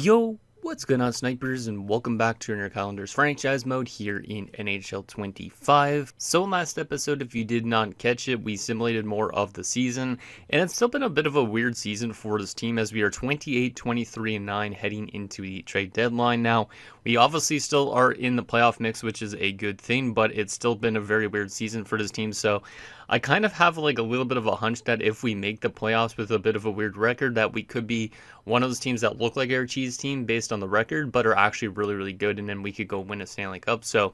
Yo, what's going on, snipers, and welcome back to your calendars franchise mode here in NHL 25. So last episode, if you did not catch it, we simulated more of the season, and it's still been a bit of a weird season for this team as we are 28, 23, and 9 heading into the trade deadline. Now, we obviously still are in the playoff mix, which is a good thing, but it's still been a very weird season for this team, so I kind of have like a little bit of a hunch that if we make the playoffs with a bit of a weird record, that we could be one of those teams that look like our cheese team based on the record, but are actually really, really good, and then we could go win a Stanley Cup. So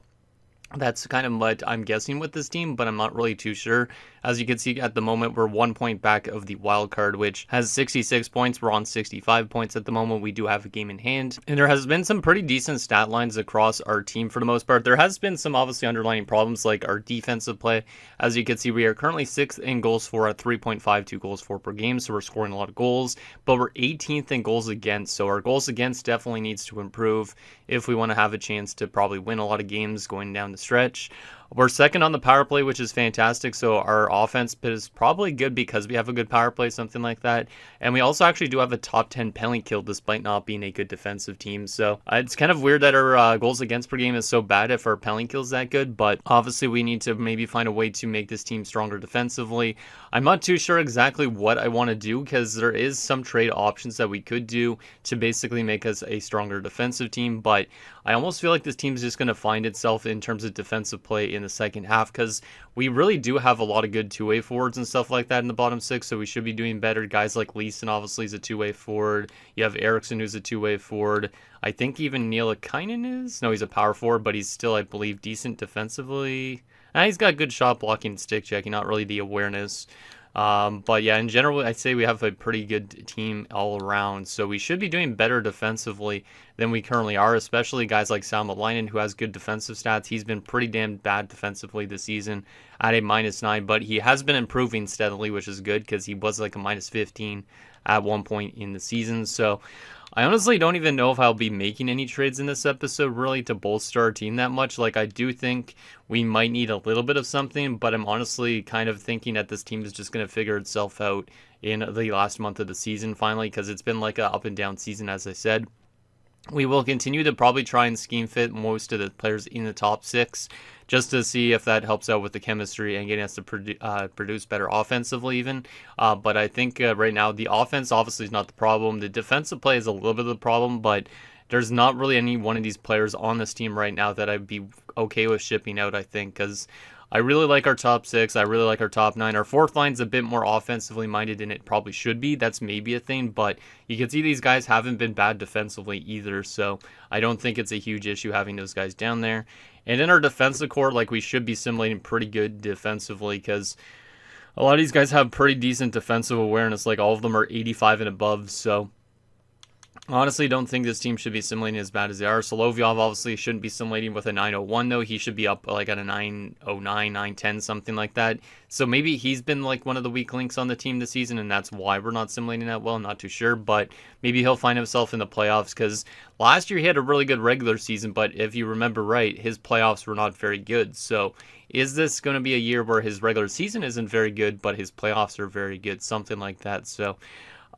that's kind of what I'm guessing with this team, but I'm not really too sure. As you can see at the moment, we're 1 point back of the wild card, which has 66 points. We're on 65 points at the moment. We do have a game in hand, and there has been some pretty decent stat lines across our team for the most part. There has been some obviously underlying problems like our defensive play. As you can see, we are currently 6th in goals for at 3.52 goals for per game, so we're scoring a lot of goals, but we're 18th in goals against, so our goals against definitely needs to improve if we want to have a chance to probably win a lot of games going down the stretch. We're second on the power play, which is fantastic. So our offense is probably good because we have a good power play, something like that. And we also actually do have a top 10 penalty kill despite not being a good defensive team. So it's kind of weird that our goals against per game is so bad if our penalty kill is that good. But obviously we need to maybe find a way to make this team stronger defensively. I'm not too sure exactly what I want to do because there is some trade options that we could do to basically make us a stronger defensive team. But I almost feel like this team is just going to find itself in terms of defensive play in the second half because we really do have a lot of good two-way forwards and stuff like that in the bottom six, so we should be doing better. Guys like Leeson obviously is a two-way forward. You have Eriksson who's a two-way forward. I think even Nielakainen is. No, he's a power forward, but he's still, I believe, decent defensively. He's got good shot blocking and stick checking, not really the awareness. But yeah, in general, I'd say we have a pretty good team all around. So we should be doing better defensively than we currently are, especially guys like Salmelainen, who has good defensive stats. He's been pretty damn bad defensively this season at a -9, but he has been improving steadily, which is good because he was like a -15 at one point in the season. So I honestly don't even know if I'll be making any trades in this episode really to bolster our team that much. Like, I do think we might need a little bit of something, but I'm honestly kind of thinking that this team is just going to figure itself out in the last month of the season finally, because it's been like an up and down season, as I said. We will continue to probably try and scheme fit most of the players in the top six just to see if that helps out with the chemistry and getting us to produce better offensively even. But I think right now the offense obviously is not the problem. The defensive play is a little bit of the problem, but there's not really any one of these players on this team right now that I'd be okay with shipping out, I think, because I really like our top six. I really like our top nine. Our fourth line's a bit more offensively minded than it probably should be. That's maybe a thing, but you can see these guys haven't been bad defensively either, so I don't think it's a huge issue having those guys down there. And in our defensive core, like, we should be simulating pretty good defensively because a lot of these guys have pretty decent defensive awareness. Like, all of them are 85 and above, so honestly, don't think this team should be simulating as bad as they are. Solovyov obviously shouldn't be simulating with a 901 though. He should be up like at a 909, 910, something like that. So maybe he's been like one of the weak links on the team this season, and that's why we're not simulating that well. I'm not too sure, but maybe he'll find himself in the playoffs because last year he had a really good regular season, but if you remember right, his playoffs were not very good. So is this going to be a year where his regular season isn't very good, but his playoffs are very good? Something like that. So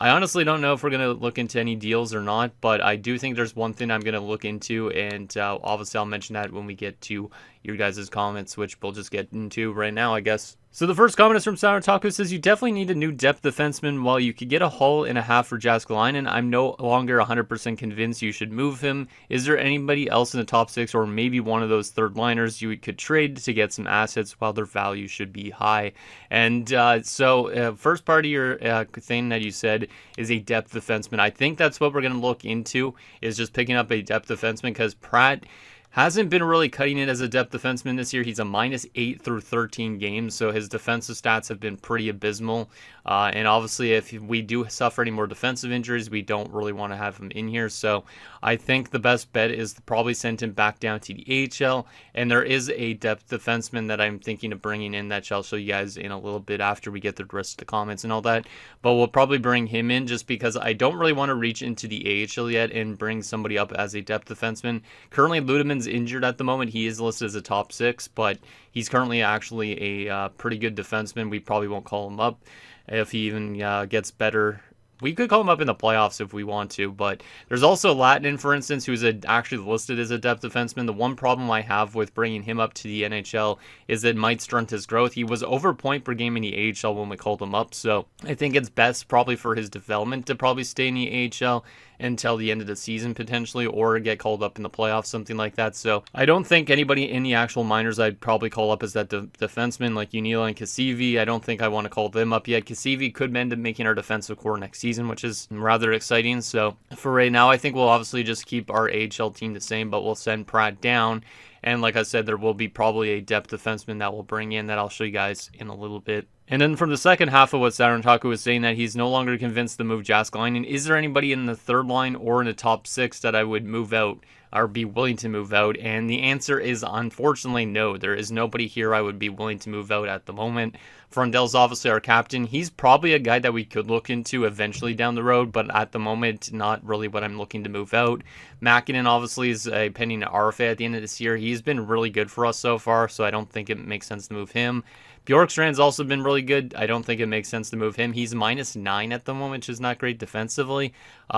I honestly don't know if we're going to look into any deals or not, but I do think there's one thing I'm going to look into, and obviously I'll mention that when we get to your guys' comments, which we'll just get into right now, I guess. So the first comment is from Sour Taco, says, you definitely need a new depth defenseman. While you could get a haul and a half for Jääskeläinen, I'm no longer 100% convinced you should move him. Is there anybody else in the top six, or maybe one of those third liners you could trade to get some assets while their value should be high? And so first part of your thing that you said is a depth defenseman. I think that's what we're going to look into, is just picking up a depth defenseman, because Pratt hasn't been really cutting it as a depth defenseman this year. He's a -8 through 13 games, so his defensive stats have been pretty abysmal. And obviously, if we do suffer any more defensive injuries, we don't really want to have him in here. So I think the best bet is to probably send him back down to the AHL. And there is a depth defenseman that I'm thinking of bringing in that I'll show you guys in a little bit after we get the rest of the comments and all that. But we'll probably bring him in just because I don't really want to reach into the AHL yet and bring somebody up as a depth defenseman. Currently, Ludeman's injured at the moment. He is listed as a top six, but he's currently actually a pretty good defenseman. We probably won't call him up if he even gets better we could call him up in the playoffs if we want to, but there's also Latinen, for instance, who's actually listed as a depth defenseman. The one problem I have with bringing him up to the NHL is it might stunt his growth. He was over point per game in the AHL when we called him up, so I think it's best probably for his development to probably stay in the AHL until the end of the season potentially, or get called up in the playoffs, something like that. So I don't think anybody in the actual minors I'd probably call up as that defenseman like Unila and Kasivi. I don't think I want to call them up yet. Kasivi could end up making our defensive core next season, which is rather exciting. So for right now, I think we'll obviously just keep our AHL team the same, but we'll send Pratt down. And like I said, there will be probably a depth defenseman that we'll bring in that I'll show you guys in a little bit. And then from the second half of what Saturn Taku was saying, that he's no longer convinced to move Jääskeläinen. Is there anybody in the third line or in the top six that I would move out or be willing to move out? And the answer is unfortunately no. There is nobody here I would be willing to move out at the moment. Frondell's obviously our captain. He's probably a guy that we could look into eventually down the road, but at the moment, not really what I'm looking to move out. Mäkinen obviously is a pending RFA at the end of this year. He's been really good for us so far, so I don't think it makes sense to move him. Bjorkstrand's also been really good. I don't think it makes sense to move him. He's -9 at the moment, which is not great defensively,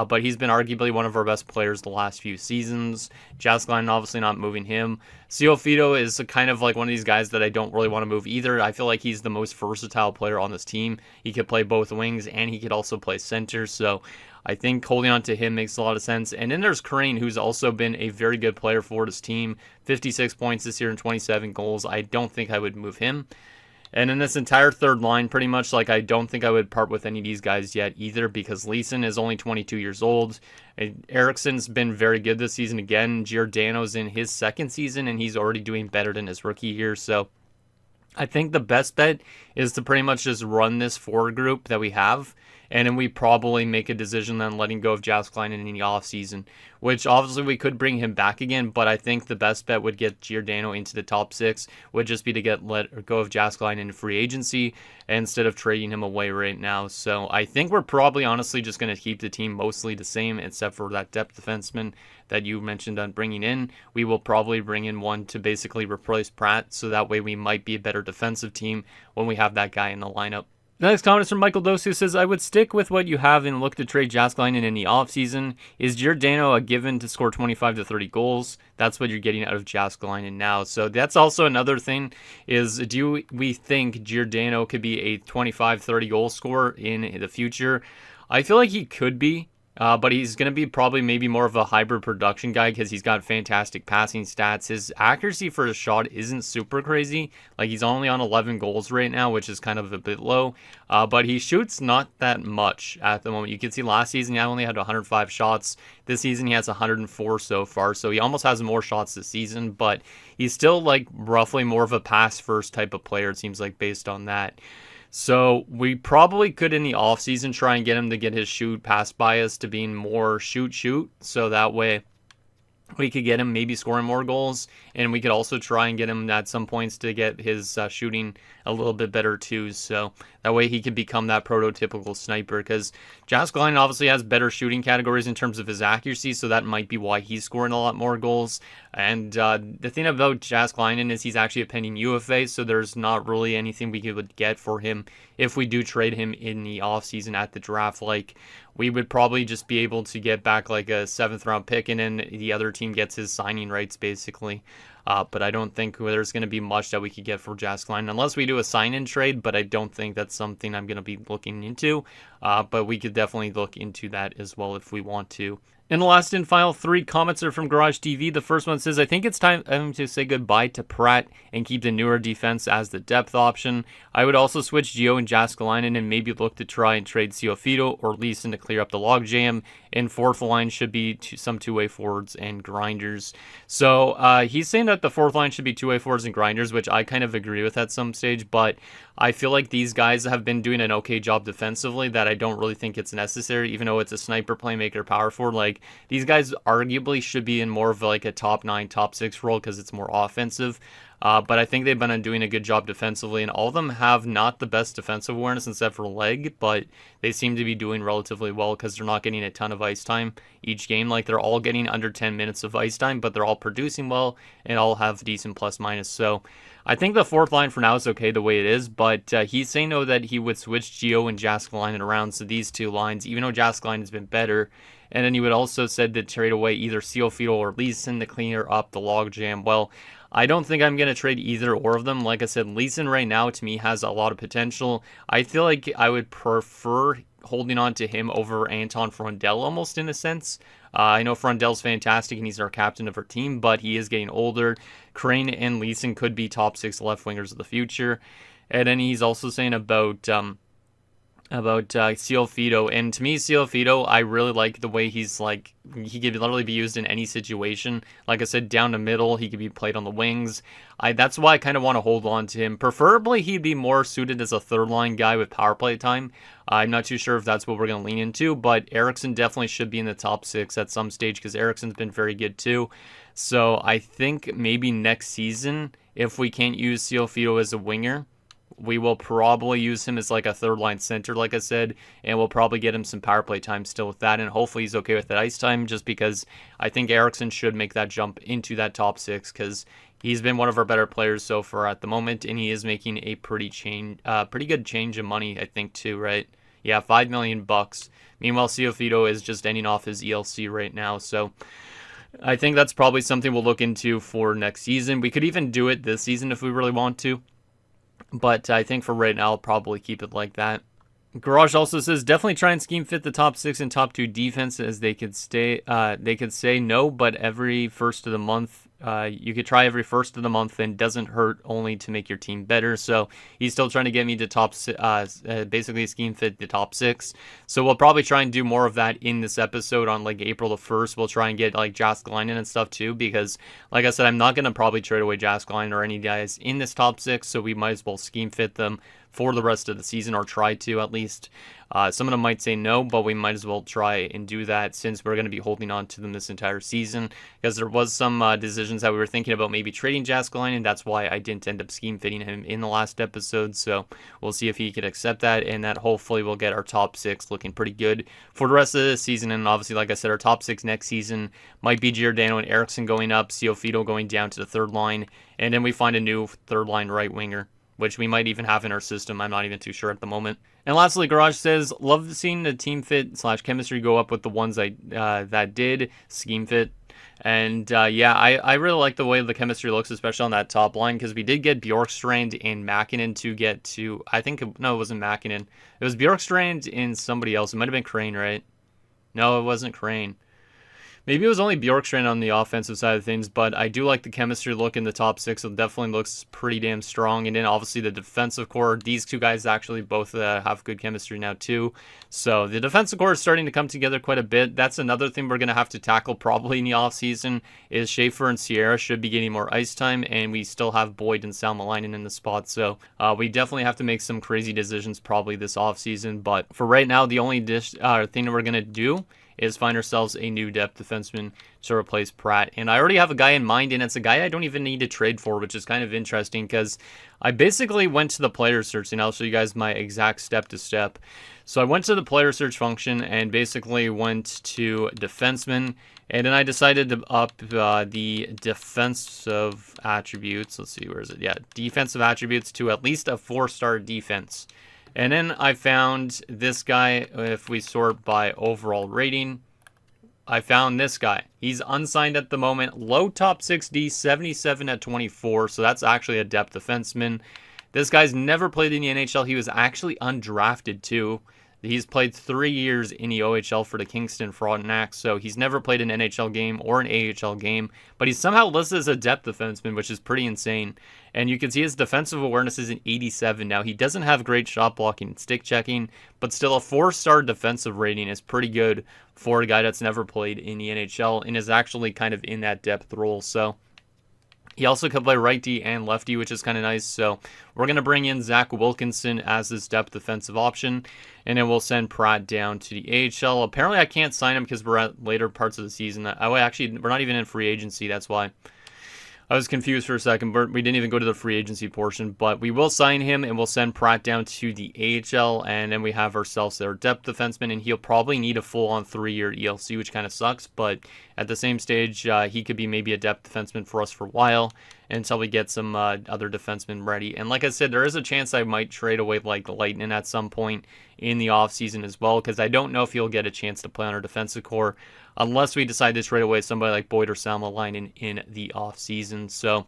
but he's been arguably one of our best players the last few seasons. Jääskeläinen, obviously not moving him. Siofito is kind of like one of these guys that I don't really want to move either. I feel like he's the most versatile player on this team. He could play both wings, and he could also play center, so I think holding on to him makes a lot of sense. And then there's Crane, who's also been a very good player for this team. 56 points this year and 27 goals. I don't think I would move him. And in this entire third line, pretty much, like, I don't think I would part with any of these guys yet either, because Leeson is only 22 years old. Eriksson's been very good this season again. Giordano's in his second season, and he's already doing better than his rookie year. So I think the best bet is to pretty much just run this forward group that we have, and then we probably make a decision on letting go of Jääskeläinen in the offseason, which obviously we could bring him back again, but I think the best bet would get Giordano into the top six would just be to let go of Jääskeläinen in free agency instead of trading him away right now. So I think we're probably honestly just going to keep the team mostly the same, except for that depth defenseman that you mentioned on bringing in. We will probably bring in one to basically replace Pratt, so that way we might be a better defensive team when we have that guy in the lineup. The next comment is from Michael Dose, who says, I would stick with what you have and look to trade Jääskeläinen in the offseason. Is Giordano a given to score 25 to 30 goals? That's what you're getting out of Jääskeläinen now. So that's also another thing, is do we think Giordano could be a 25-30 goal scorer in the future? I feel like he could be. But he's going to be probably maybe more of a hybrid production guy because he's got fantastic passing stats. His accuracy for his shot isn't super crazy. Like, he's only on 11 goals right now, which is kind of a bit low. But he shoots not that much at the moment. You can see last season he only had 105 shots. This season he has 104 so far. So he almost has more shots this season. But he's still like roughly more of a pass-first type of player, it seems like, based on that. So we probably could in the offseason try and get him to get his shoot pass bias to being more shoot. So that way we could get him maybe scoring more goals, and we could also try and get him at some points to get his shooting a little bit better too. So that way he could become that prototypical sniper, because Jääskeläinen obviously has better shooting categories in terms of his accuracy, so that might be why he's scoring a lot more goals. And the thing about Jääskeläinen is he's actually a pending UFA, so there's not really anything we could get for him if we do trade him in the offseason at the draft. Like, we would probably just be able to get back like a 7th round pick, and then the other team gets his signing rights basically. But I don't think there's going to be much that we could get for Jääskeläinen unless we do a sign-in trade, but I don't think that's something I'm going to be looking into. But we could definitely look into that as well if we want to. And the last and final 3 comments are from Garage TV. The first one says, I think it's time to say goodbye to Pratt and keep the newer defense as the depth option. I would also switch Gio and Jääskeläinen and maybe look to try and trade Siofito or Leeson to clear up the logjam. And fourth line should be some two-way forwards and grinders. So he's saying that the fourth line should be two-way forwards and grinders, which I kind of agree with at some stage. But I feel like these guys have been doing an okay job defensively that I don't really think it's necessary, even though it's a sniper playmaker power forward. Like, Like, these guys arguably should be in more of like a top 9, top 6 role because it's more offensive. But I think they've been doing a good job defensively, and all of them have not the best defensive awareness except for Leg, but they seem to be doing relatively well because they're not getting a ton of ice time each game. Like, they're all getting under 10 minutes of ice time, but they're all producing well and all have decent plus minus. So I think the fourth line for now is okay the way it is, but he's saying though that he would switch Gio and Jääskeläinen around, so these two lines, even though Jääskeläinen has been better. And then he would also said to trade away either Sealfield or Leeson to clear up the logjam. Well, I don't think I'm going to trade either or of them. Like I said, Leeson right now to me has a lot of potential. I feel like I would prefer holding on to him over Anton Frondell almost in a sense. I know Frondell's fantastic and he's our captain of our team, but he is getting older. Crane and Leeson could be top 6 left wingers of the future. And then he's also saying about Sealfido, and to me, Sealfido, I really like the way he's like, he could literally be used in any situation. Like I said, down the middle, he could be played on the wings. That's why I kind of want to hold on to him. Preferably, he'd be more suited as a third line guy with power play time. I'm not too sure if that's what we're going to lean into, but Eriksson definitely should be in the top 6 at some stage because Eriksson's been very good too. So I think maybe next season, if we can't use Sealfido as a winger, we will probably use him as like a third line center, like I said, and we'll probably get him some power play time still with that, and hopefully he's okay with that ice time, just because I think Eriksson should make that jump into that top 6, because he's been one of our better players so far at the moment, and he is making a pretty good change of money, I think, too, right? Yeah, $5 million bucks. Meanwhile, Sealfido is just ending off his ELC right now, so I think that's probably something we'll look into for next season. We could even do it this season if we really want to. But I think for right now, I'll probably keep it like that. Garage also says, definitely try and scheme fit the top 6 and top 2 defense, as they could say no, but every first of the month, you could try every first of the month, and doesn't hurt only to make your team better. So he's still trying to get me to basically scheme fit the top 6. So we'll probably try and do more of that in this episode on like April the 1st. We'll try and get like Jääskeläinen and stuff too, because like I said, I'm not going to probably trade away Jääskeläinen or any guys in this top 6. So we might as well scheme fit them for the rest of the season, or try to at least. Some of them might say no, but we might as well try and do that since we're going to be holding on to them this entire season, because there was some decisions that we were thinking about maybe trading Jääskeläinen, and that's why I didn't end up scheme fitting him in the last episode. So we'll see if he could accept that, and that hopefully will get our top 6 looking pretty good for the rest of the season. And obviously, like I said, our top 6 next season might be Giordano and Eriksson going up, Sealfido going down to the third line, and then we find a new third line right winger, which we might even have in our system. I'm not even too sure at the moment. And lastly, Garage says, love seeing the team fit / chemistry go up with the ones that did scheme fit. And yeah, I really like the way the chemistry looks, especially on that top line, because we did get Bjorkstrand and Mäkinen to get to, no, it wasn't Mäkinen. It was Bjorkstrand and somebody else. It might have been Crane, right? No, it wasn't Crane. Maybe it was only Bjorkstrand on the offensive side of things, but I do like the chemistry look in the top 6. It definitely looks pretty damn strong. And then obviously the defensive core, these two guys actually both have good chemistry now too. So the defensive core is starting to come together quite a bit. That's another thing we're going to have to tackle probably in the offseason, is Schaefer and Sierra should be getting more ice time, and we still have Boyd and Salmelainen in the spot. So we definitely have to make some crazy decisions probably this offseason. But for right now, the only thing that we're going to do is find ourselves a new depth defenseman to replace Pratt. And I already have a guy in mind, and it's a guy I don't even need to trade for, which is kind of interesting, because I basically went to the player search, and I'll show you guys my exact step-to-step. So I went to the player search function and basically went to defenseman, and then I decided to up the defensive attributes. Let's see, where is it? Yeah, defensive attributes to at least a 4-star defense. And then I found this guy. If we sort by overall rating, I found this guy. He's unsigned at the moment. Low top 6D, 77 at 24. So that's actually a depth defenseman. This guy's never played in the NHL. He was actually undrafted too. He's played 3 years in the OHL for the Kingston Frontenacs, so he's never played an NHL game or an AHL game, but he's somehow listed as a depth defenseman, which is pretty insane. And you can see his defensive awareness is an 87. Now, he doesn't have great shot blocking and stick checking, but still a 4-star defensive rating is pretty good for a guy that's never played in the NHL and is actually kind of in that depth role. So He also could play right D and lefty, which is kind of nice. So we're going to bring in Zach Wilkinson as this depth defensive option, and then we'll send Pratt down to the AHL. Apparently, I can't sign him because we're at later parts of the season. Actually, we're not even in free agency. That's why. I was confused for a second, but we didn't even go to the free agency portion. But we will sign him, and we'll send Pratt down to the AHL, and then we have ourselves our depth defenseman, and he'll probably need a full-on 3-year ELC, which kind of sucks. But at the same stage, he could be maybe a depth defenseman for us for a while until we get some other defensemen ready. And like I said, there is a chance I might trade away like Lightning at some point in the offseason as well, because I don't know if he'll get a chance to play on our defensive core unless we decide to trade away somebody like Boyd or Salmelainen in the offseason. So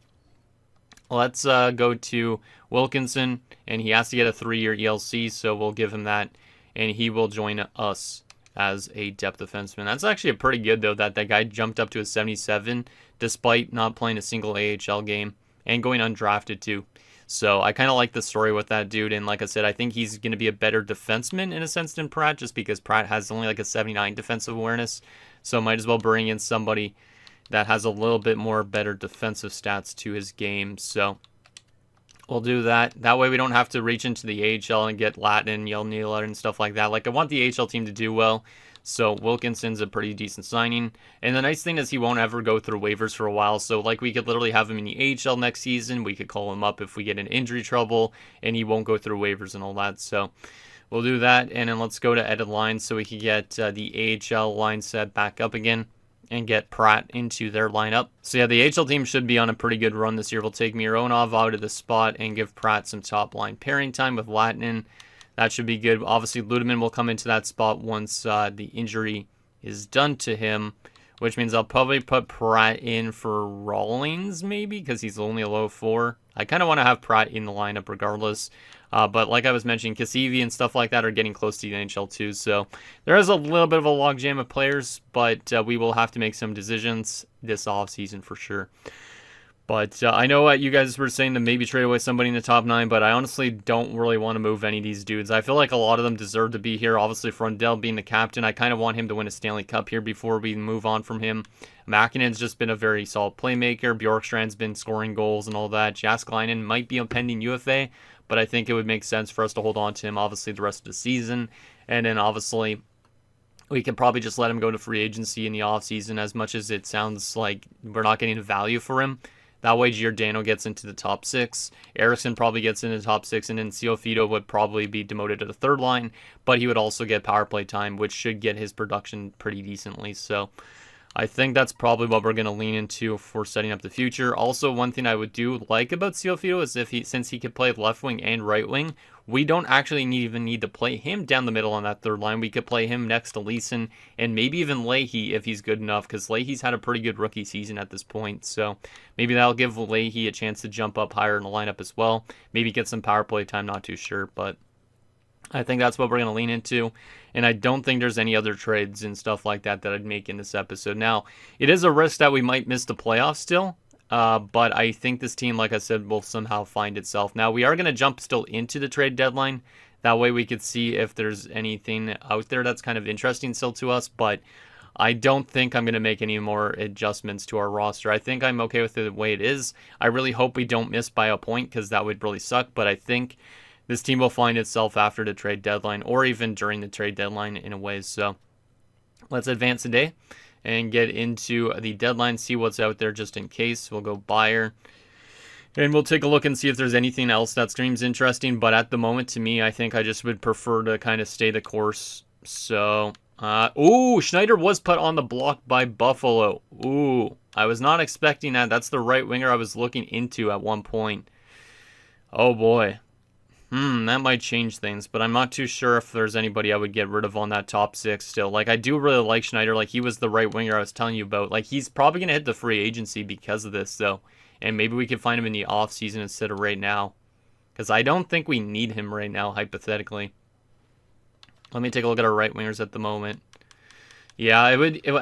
let's go to Wilkinson, and he has to get a 3-year ELC, so we'll give him that, and he will join us as a depth defenseman. That's actually pretty good, though, that guy jumped up to a 77 despite not playing a single AHL game and going undrafted, too. So I kind of like the story with that dude, and like I said, I think he's going to be a better defenseman in a sense than Pratt, just because Pratt has only like a 79 defensive awareness, so might as well bring in somebody that has a little bit more better defensive stats to his game. So we'll do that. That way we don't have to reach into the AHL and get Latin, Yelnila, and stuff like that. Like, I want the AHL team to do well, so Wilkinson's a pretty decent signing. And the nice thing is he won't ever go through waivers for a while, so like we could literally have him in the AHL next season. We could call him up if we get in injury trouble, and he won't go through waivers and all that. So we'll do that, and then let's go to edit lines so we can get the AHL line set back up again and get Pratt into their lineup. So yeah, the AHL team should be on a pretty good run this year. We'll take Mironov out of the spot and give Pratt some top line pairing time with Latin. That should be good. Obviously, Ludeman will come into that spot once the injury is done to him, which means I'll probably put Pratt in for Rawlings maybe because he's only a low 4. I kind of want to have Pratt in the lineup regardless. But like I was mentioning, Kasivi and stuff like that are getting close to the NHL too. So there is a little bit of a logjam of players, but we will have to make some decisions this offseason for sure. But I know what you guys were saying to maybe trade away somebody in the top 9, but I honestly don't really want to move any of these dudes. I feel like a lot of them deserve to be here. Obviously, Frondell being the captain, I kind of want him to win a Stanley Cup here before we move on from him. Makinen's just been a very solid playmaker. Bjorkstrand's been scoring goals and all that. Jääskeläinen might be a pending UFA, but I think it would make sense for us to hold on to him, obviously, the rest of the season. And then, obviously, we could probably just let him go to free agency in the offseason, as much as it sounds like we're not getting value for him. That way, Giordano gets into the top 6. Eriksson probably gets into the top 6, and then Ciofito would probably be demoted to the third line, but he would also get power play time, which should get his production pretty decently. So I think that's probably what we're going to lean into for setting up the future. Also, one thing I would do like about Ciofito is since he could play left wing and right wing, we don't actually even need to play him down the middle on that third line. We could play him next to Leeson and maybe even Leahy if he's good enough, because Leahy's had a pretty good rookie season at this point. So maybe that'll give Leahy a chance to jump up higher in the lineup as well. Maybe get some power play time, not too sure, but I think that's what we're going to lean into. And I don't think there's any other trades and stuff like that I'd make in this episode. Now, it is a risk that we might miss the playoffs still. But I think this team, like I said, will somehow find itself. Now, we are going to jump still into the trade deadline. That way we could see if there's anything out there that's kind of interesting still to us. But I don't think I'm going to make any more adjustments to our roster. I think I'm okay with it the way it is. I really hope we don't miss by a point, because that would really suck. But I think this team will find itself after the trade deadline, or even during the trade deadline in a way. So let's advance today and get into the deadline, see what's out there just in case. We'll go buyer, and we'll take a look and see if there's anything else that screams interesting. But at the moment, to me, I think I just would prefer to kind of stay the course. So, Schneider was put on the block by Buffalo. Ooh, I was not expecting that. That's the right winger I was looking into at one point. Oh boy. That might change things, but I'm not too sure if there's anybody I would get rid of on that top 6 still. Like, I do really like Schneider. Like, he was the right winger I was telling you about. Like, he's probably going to hit the free agency because of this, though. And maybe we can find him in the offseason instead of right now, because I don't think we need him right now, hypothetically. Let me take a look at our right wingers at the moment. Yeah, I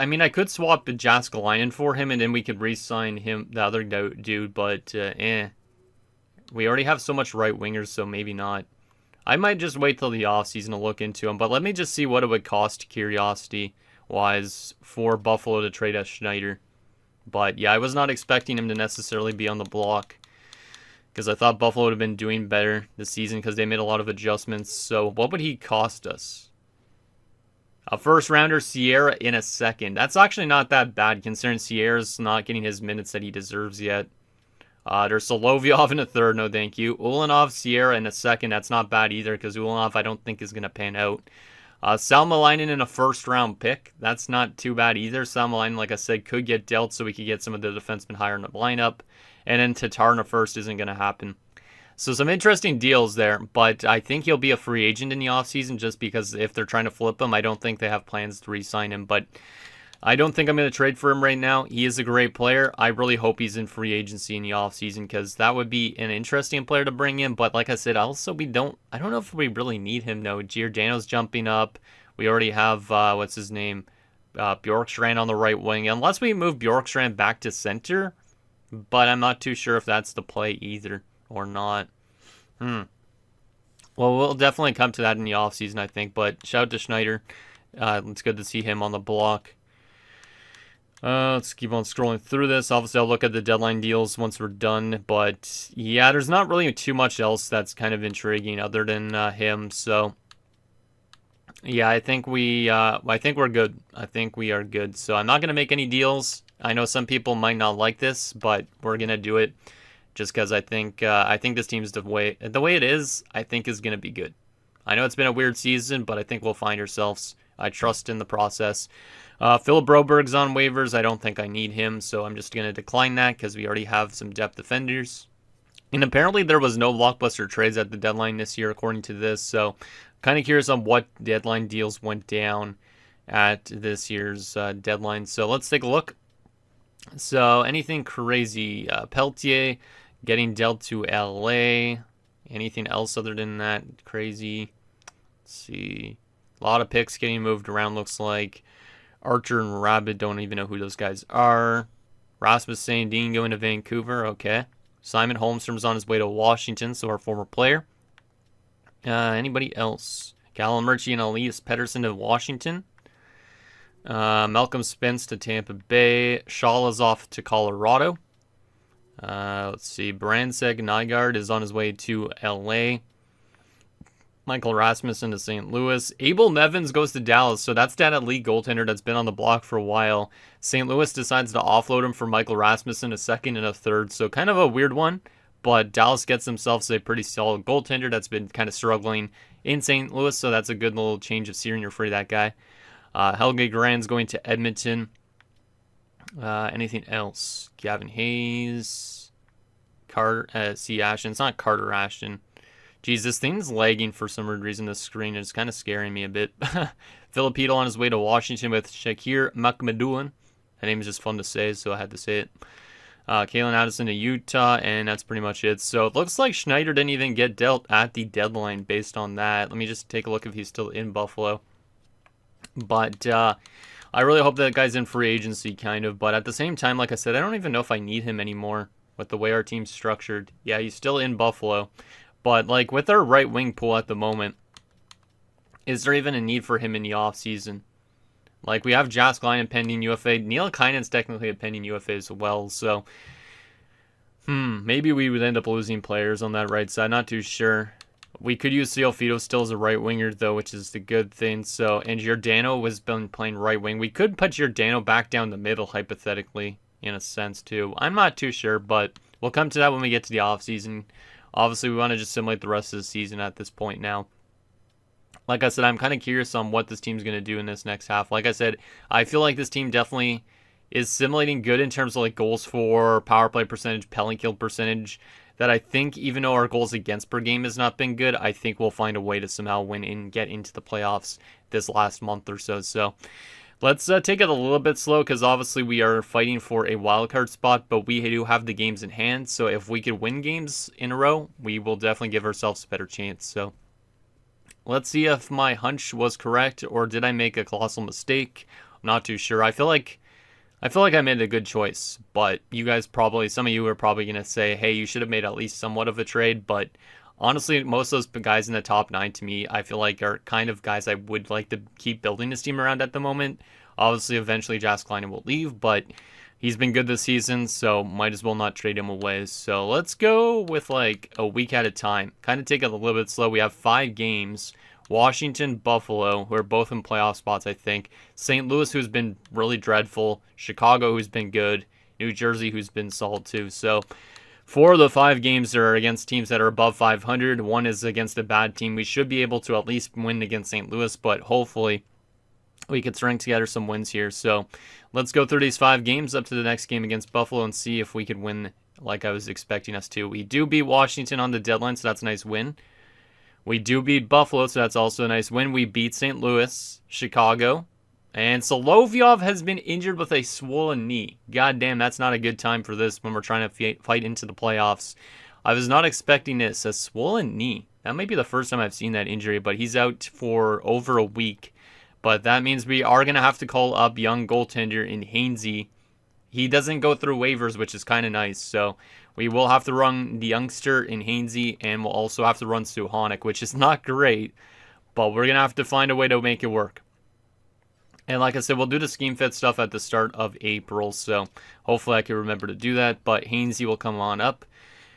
mean, I could swap Jääskeläinen for him, and then we could re-sign him, the other dude, but, we already have so much right wingers, so maybe not. I might just wait till the offseason to look into him, but let me just see what it would cost, curiosity-wise, for Buffalo to trade us Schneider. But yeah, I was not expecting him to necessarily be on the block because I thought Buffalo would have been doing better this season because they made a lot of adjustments. So what would he cost us? A first rounder, Sierra in a second. That's actually not that bad considering Sierra's not getting his minutes that he deserves yet. There's Solovyov in a third, no thank you. Ulanov, Sierra in a second, that's not bad either because Ulanov I don't think is going to pan out. Salmelainen in a first round pick, that's not too bad either. Salmelainen, like I said, could get dealt so we could get some of the defensemen higher in the lineup. And then Tatar in a first isn't going to happen. So some interesting deals there, but I think he'll be a free agent in the offseason just because if they're trying to flip him, I don't think they have plans to re-sign him. But I don't think I'm going to trade for him right now. He is a great player. I really hope he's in free agency in the offseason because that would be an interesting player to bring in. But like I said, also I don't know if we really need him though. Giordano's jumping up. We already have, what's his name? Bjorkstrand on the right wing. Unless we move Bjorkstrand back to center. But I'm not too sure if that's the play either or not. Well, we'll definitely come to that in the offseason, I think. But shout out to Schneider. It's good to see him on the block. Let's keep on scrolling through this. Obviously, I'll look at the deadline deals once we're done. But yeah, there's not really too much else that's kind of intriguing other than him. So yeah, I think we're good. I think we are good. So I'm not gonna make any deals. I know some people might not like this, but we're gonna do it just because I think this team's the way it is. I think is gonna be good. I know it's been a weird season, but I think we'll find ourselves. I trust in the process. Philip Broberg's on waivers. I don't think I need him, so I'm just going to decline that because we already have some depth defenders. And apparently there was no blockbuster trades at the deadline this year, according to this. So kind of curious on what deadline deals went down at this year's deadline. So let's take a look. So anything crazy? Peltier getting dealt to LA. Anything else other than that crazy? Let's see. A lot of picks getting moved around, looks like. Archer and Rabbit, don't even know who those guys are. Rasmus Sandin going to Vancouver, okay. Simon Holmstrom's on his way to Washington, so our former player. Anybody else? Callum Murchie and Elias Pettersson to Washington. Malcolm Spence to Tampa Bay. Shaw is off to Colorado. Let's see. Brandseg Nygaard is on his way to LA. Michael Rasmussen to St. Louis. Abel Nevins goes to Dallas, so that's that elite goaltender that's been on the block for a while. St. Louis decides to offload him for Michael Rasmussen, a second and a third, so kind of a weird one, but Dallas gets themselves a pretty solid goaltender that's been kind of struggling in St. Louis, so that's a good little change of scenery for that guy. Helge Grand's going to Edmonton. Anything else? Gavin Hayes. C. Ashton. It's not Carter Ashton. Geez, this thing's lagging for some weird reason, this screen. It's kind of scaring me a bit. Filipino on his way to Washington with Shakir Makmadouan. That name is just fun to say, so I had to say it. Kalen Addison to Utah, and that's pretty much it. So it looks like Schneider didn't even get dealt at the deadline based on that. Let me just take a look if he's still in Buffalo. But I really hope that guy's in free agency, kind of. But at the same time, like I said, I don't even know if I need him anymore with the way our team's structured. Yeah, he's still in Buffalo. But, like, with our right wing pool at the moment, is there even a need for him in the offseason? Like, we have Jask Line pending UFA. Neil Kinan's technically a pending UFA as well, so maybe we would end up losing players on that right side. Not too sure. We could use Seofito still as a right winger, though, which is the good thing. So, and Giordano has been playing right wing. We could put Giordano back down the middle, hypothetically, in a sense, too. I'm not too sure, but we'll come to that when we get to the offseason. Obviously, we want to just simulate the rest of the season at this point now. Like I said, I'm kind of curious on what this team's going to do in this next half. Like I said, I feel like this team definitely is simulating good in terms of like goals for, power play percentage, penalty kill percentage. That I think even though our goals against per game has not been good, I think we'll find a way to somehow win and get into the playoffs this last month or so. So let's take it a little bit slow because obviously we are fighting for a wildcard spot, but we do have the games in hand. So if we could win games in a row, we will definitely give ourselves a better chance. So let's see if my hunch was correct or did I make a colossal mistake. I'm not too sure. I feel like I made a good choice, but you guys some of you are probably going to say, hey, you should have made at least somewhat of a trade, but honestly, most of those guys in the top 9 to me, I feel like are kind of guys I would like to keep building this team around at the moment. Obviously, eventually Jask Klein will leave, but He's been good this season, so might as well not trade him away. So let's go with like a week at a time. Kind of take it a little bit slow. We have 5 games. Washington, Buffalo, who are both in playoff spots, I think. St. Louis, who's been really dreadful. Chicago, who's been good. New Jersey, who's been solid too. So 4 of the 5 games are against teams that are above 500. 1 is against a bad team. We should be able to at least win against St. Louis, but hopefully we could string together some wins here. So let's go through these 5 games up to the next game against Buffalo and see if we could win like I was expecting us to. We do beat Washington on the deadline, so that's a nice win. We do beat Buffalo, so that's also a nice win. We beat St. Louis, Chicago, and Solovyov has been injured with a swollen knee. God damn, that's not a good time for this when we're trying to fight into the playoffs. I was not expecting this. A swollen knee. That might be the first time I've seen that injury, but he's out for over a week. But that means we are going to have to call up young goaltender in Hainsey. He doesn't go through waivers, which is kind of nice. So we will have to run the youngster in Hainsey, and we'll also have to run Suhanik, which is not great. But we're going to have to find a way to make it work. And like I said, we'll do the scheme fit stuff at the start of April. So hopefully I can remember to do that. But Hainsey will come on up.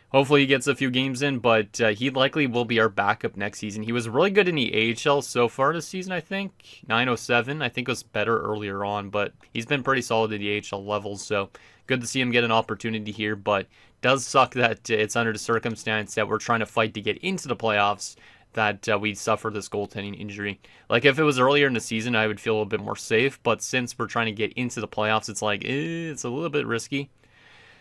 Hopefully he gets a few games in, but he likely will be our backup next season. He was really good in the AHL so far this season, I think. 907, I think it was better earlier on, but he's been pretty solid at the AHL levels, so good to see him get an opportunity here, but does suck that it's under the circumstance that we're trying to fight to get into the playoffs that we suffer this goaltending injury. Like, if it was earlier in the season, I would feel a little bit more safe, but since we're trying to get into the playoffs, it's like, it's a little bit risky.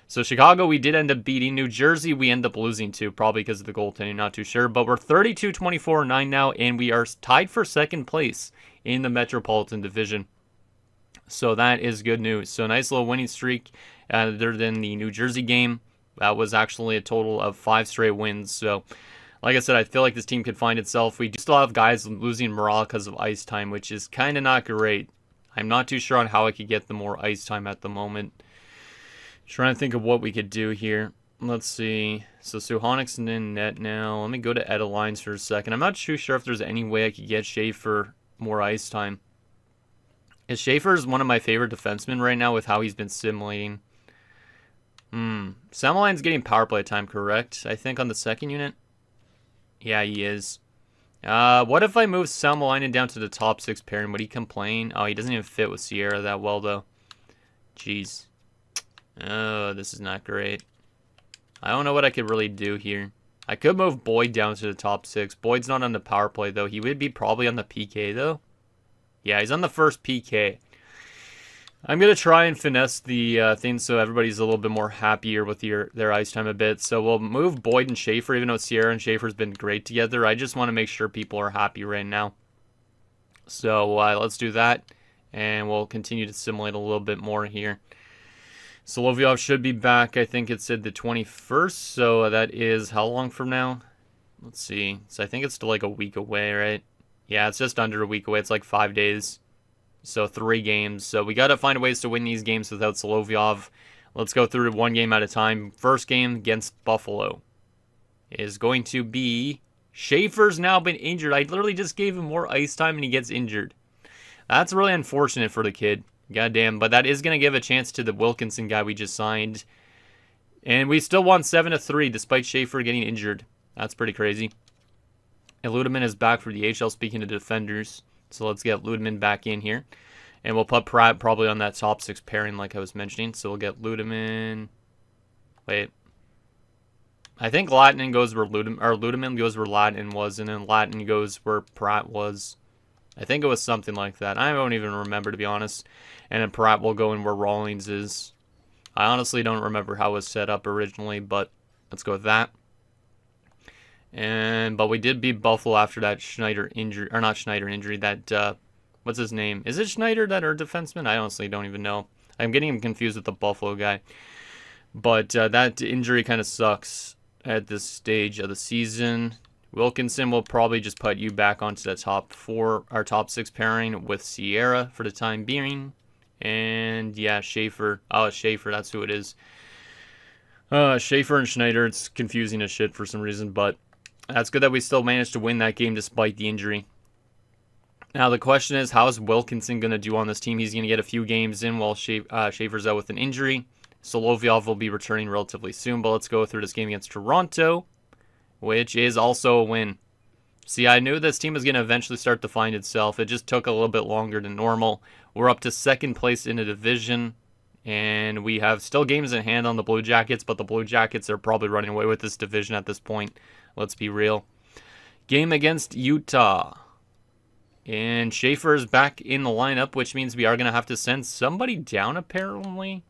So Chicago, we did end up beating. New Jersey, we end up losing to, probably because of the goaltending, not too sure. But we're 32-24-9 now, and we are tied for second place in the Metropolitan Division. So that is good news. So nice little winning streak other than the New Jersey game. That was actually a total of 5 straight wins. So like I said, I feel like this team could find itself. We do still have guys losing morale because of ice time, which is kind of not great. I'm not too sure on how I could get the more ice time at the moment. Trying to think of what we could do here. Let's see. So Suhanik's in net now. Let me go to edit lines for a second. I'm not too sure if there's any way I could get Schaefer more ice time. Schaefer is one of my favorite defensemen right now with how he's been simulating. Samoline's getting power play time, correct? I think on the second unit. Yeah, he is. What if I move Salmolainen down to the top 6 pairing? Would he complain? Oh, he doesn't even fit with Sierra that well, though. Jeez. Oh, this is not great. I don't know what I could really do here. I could move Boyd down to the top 6. Boyd's not on the power play, though. He would be probably on the PK, though. Yeah, he's on the first PK. I'm going to try and finesse the thing so everybody's a little bit more happier with their ice time a bit. So we'll move Boyd and Schaefer, even though Sierra and Schaefer's been great together. I just want to make sure people are happy right now. So let's do that, and we'll continue to simulate a little bit more here. Solovyov should be back. I think it said the 21st, so that is how long from now? Let's see. So I think it's still like a week away, right? Yeah, it's just under a week away. It's like 5 days. So 3 games. So we got to find ways to win these games without Solovyov. Let's go through one game at a time. First game against Buffalo is going to be... Schaefer's now been injured. I literally just gave him more ice time and he gets injured. That's really unfortunate for the kid. Goddamn, but that is going to give a chance to the Wilkinson guy we just signed. And we still won 7-3 despite Schaefer getting injured. That's pretty crazy. And Ludeman is back for the HL, speaking of defenders. So let's get Ludeman back in here. And we'll put Pratt probably on that top 6 pairing like I was mentioning. So we'll get Ludeman. Wait. I think Latin goes where Ludeman goes where Latin was, and then Latin goes where Pratt was. I think it was something like that. I don't even remember, to be honest. And then Pratt will go in where Rawlings is. I honestly don't remember how it was set up originally, but let's go with that. But we did beat Buffalo after that Schneider injury, or not Schneider injury, that, what's his name? Is it Schneider, that our defenseman? I honestly don't even know. I'm getting him confused with the Buffalo guy. But that injury kind of sucks at this stage of the season. Wilkinson will probably just put you back onto the top 4, our top 6 pairing with Sierra for the time being. And yeah, Schaefer. Oh, Schaefer, that's who it is. Schaefer and Schneider, it's confusing as shit for some reason, but that's good that we still managed to win that game despite the injury. Now, the question is, how is Wilkinson going to do on this team? He's going to get a few games in while Schaefer's out with an injury. Solovyov will be returning relatively soon, but let's go through this game against Toronto, which is also a win. See, I knew this team was going to eventually start to find itself. It just took a little bit longer than normal. We're up to second place in the division, and we have still games in hand on the Blue Jackets, but the Blue Jackets are probably running away with this division at this point. Let's be real. Game against Utah. And Schaefer is back in the lineup, which means we are going to have to send somebody down, apparently.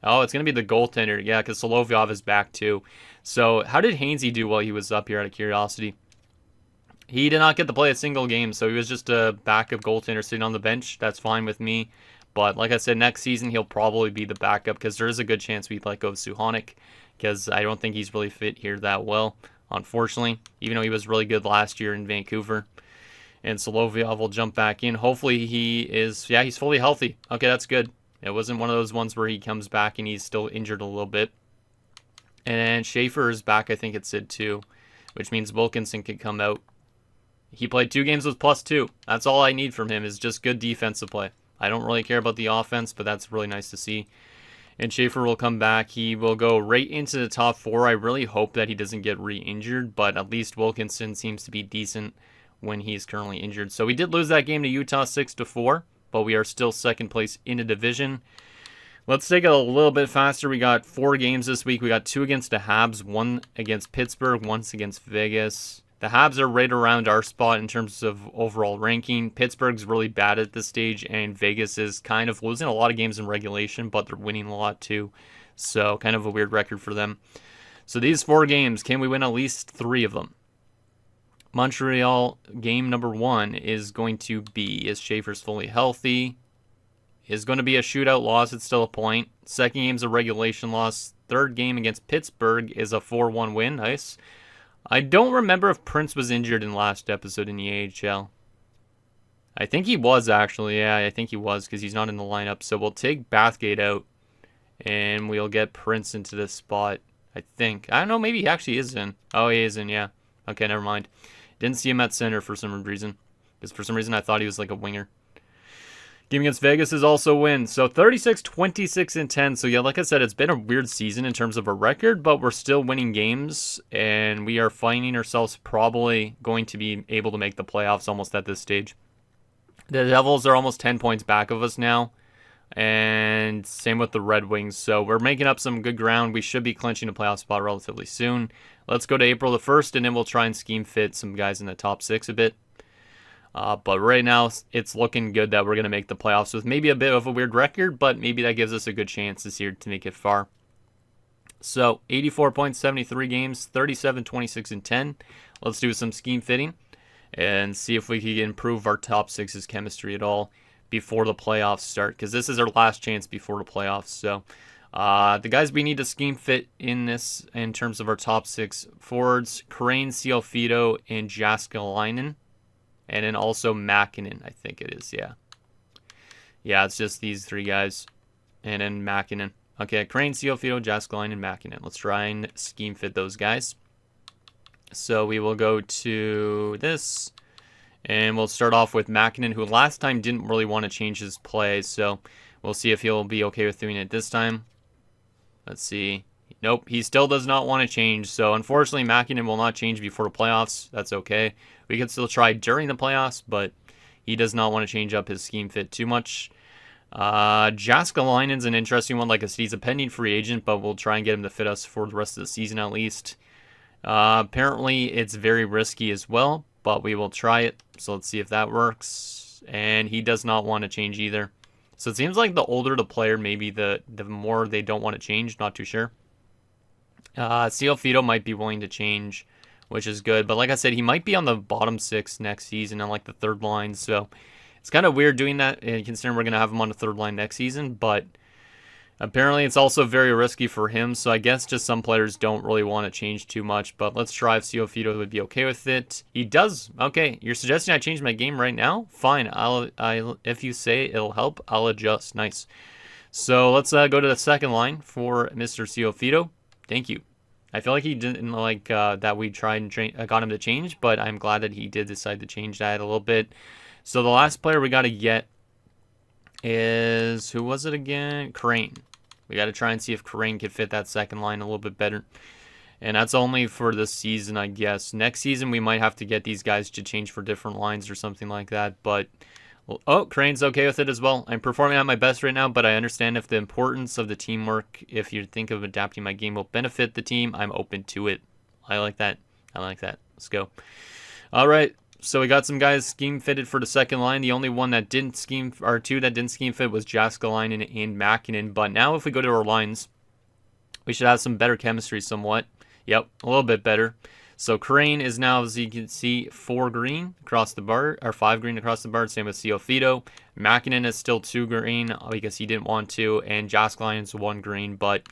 Oh, it's going to be the goaltender. Yeah, because Solovyov is back, too. So, how did Hainsey do while he was up here, out of curiosity? He did not get to play a single game, so he was just a backup goaltender sitting on the bench. That's fine with me. But, like I said, next season, he'll probably be the backup, because there is a good chance we'd let go of Suhanik, because I don't think he's really fit here that well, unfortunately, even though he was really good last year in Vancouver. And Solovyov will jump back in. Hopefully he's fully healthy. Okay, that's good. It wasn't one of those ones where he comes back and he's still injured a little bit. And Schaefer is back, I think it said too, which means Wilkinson could come out. He played 2 games with +2. That's all I need from him is just good defensive play. I don't really care about the offense, but that's really nice to see. And Schaefer will come back. He will go right into the top 4. I really hope that he doesn't get re-injured, but at least Wilkinson seems to be decent when he's currently injured. So we did lose that game to Utah 6-4, but we are still second place in the division. Let's take it a little bit faster. We got 4 games this week. We got 2 against the Habs, 1 against Pittsburgh, 1 against Vegas. The Habs are right around our spot in terms of overall ranking. Pittsburgh's really bad at this stage, and Vegas is kind of losing a lot of games in regulation, but they're winning a lot too. So kind of a weird record for them. So these 4 games, can we win at least 3 of them? Montreal game number 1 is going to be, is Schaefer's fully healthy, is going to be a shootout loss. It's still a point. Second game's a regulation loss. Third game against Pittsburgh is a 4-1 win. Nice. I don't remember if Prince was injured in last episode in the AHL. I think he was, actually. Yeah, I think he was because he's not in the lineup. So we'll take Bathgate out and we'll get Prince into this spot, I think. I don't know, maybe he actually is in. Oh, he is in, yeah. Okay, never mind. Didn't see him at center for some reason. Because for some reason I thought he was like a winger. Game against Vegas is also a win. So 36, 26, and 10. So yeah, like I said, it's been a weird season in terms of a record, but we're still winning games. And we are finding ourselves probably going to be able to make the playoffs almost at this stage. The Devils are almost 10 points back of us now. And same with the Red Wings. So we're making up some good ground. We should be clinching a playoff spot relatively soon. Let's go to April the 1st, and then we'll try and scheme fit some guys in the top 6 a bit. But right now, it's looking good that we're going to make the playoffs with maybe a bit of a weird record, but maybe that gives us a good chance this year to make it far. So 84 points, 73 games, 37, 26, and 10. Let's do some scheme fitting and see if we can improve our top 6's chemistry at all before the playoffs start, because this is our last chance before the playoffs. So the guys we need to scheme fit in this in terms of our top 6 forwards, Crane, Ciofito, and Jaskalainen. And then also Makinen, I think it is, yeah. Yeah, it's just these 3 guys. And then Makinen. Okay, Crane, Ciofito, Jaskalainen, and Makinen. Let's try and scheme fit those guys. So we will go to this. And we'll start off with Makinen, who last time didn't really want to change his play. So we'll see if he'll be okay with doing it this time. Let's see. Nope, he still does not want to change. So unfortunately, Makinen will not change before the playoffs. That's okay. We could still try during the playoffs, but he does not want to change up his scheme fit too much. Jaskalainen's an interesting one. Like I said, he's a pending free agent, but we'll try and get him to fit us for the rest of the season at least. Apparently, it's very risky as well, but we will try it. So let's see if that works. And he does not want to change either. So it seems like the older the player, maybe the more they don't want to change. Not too sure. Ciofito might be willing to change, which is good. But like I said, he might be on the bottom 6 next season on like the 3rd line. So it's kind of weird doing that, considering we're going to have him on the 3rd line next season. But apparently it's also very risky for him. So I guess just some players don't really want to change too much. But let's try if Ciofito would be okay with it. He does. Okay, you're suggesting I change my game right now? Fine. If you say it'll help, I'll adjust. Nice. So let's go to the 2nd line for Mr. Ciofito. Thank you. I feel like he didn't like that we tried and got him to change, but I'm glad that he did decide to change that a little bit. So the last player we got to get is, who was it again? Crane. We got to try and see if Crane could fit that second line a little bit better. And that's only for this season, I guess. Next season, we might have to get these guys to change for different lines or something like that. But, well, oh, Crane's okay with it as well. I'm performing at my best right now, but I understand if the importance of the teamwork, if you think of adapting my game will benefit the team, I'm open to it. I like that. I like that. Let's go. All right. So we got some guys scheme fitted for the second line. The only one that didn't scheme, or two that didn't scheme fit was Jaskalainen and Mäkinen. But now if we go to our lines, we should have some better chemistry somewhat. Yep, a little bit better. So Crane is now, as you can see, 4 green across the bar, or 5 green across the bar. Same with Ciofito. Mäkinen is still 2 green because he didn't want to, and Jaskalainen is 1 green, but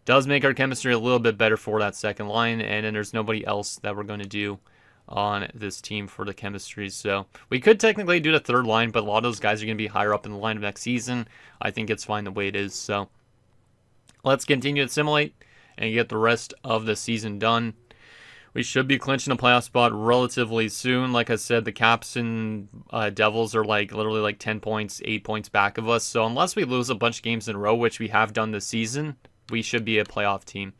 does make our chemistry a little bit better for that second line. And then there's nobody else that we're going to do on this team for the chemistry. So we could technically do the third line, but a lot of those guys are going to be higher up in the line next season. I think it's fine the way it is. So let's continue to assimilate and get the rest of the season done. We should be clinching a playoff spot relatively soon. Like I said, the Caps and Devils are literally like 10 points, 8 points back of us. So unless we lose a bunch of games in a row, which we have done this season, we should be a playoff team.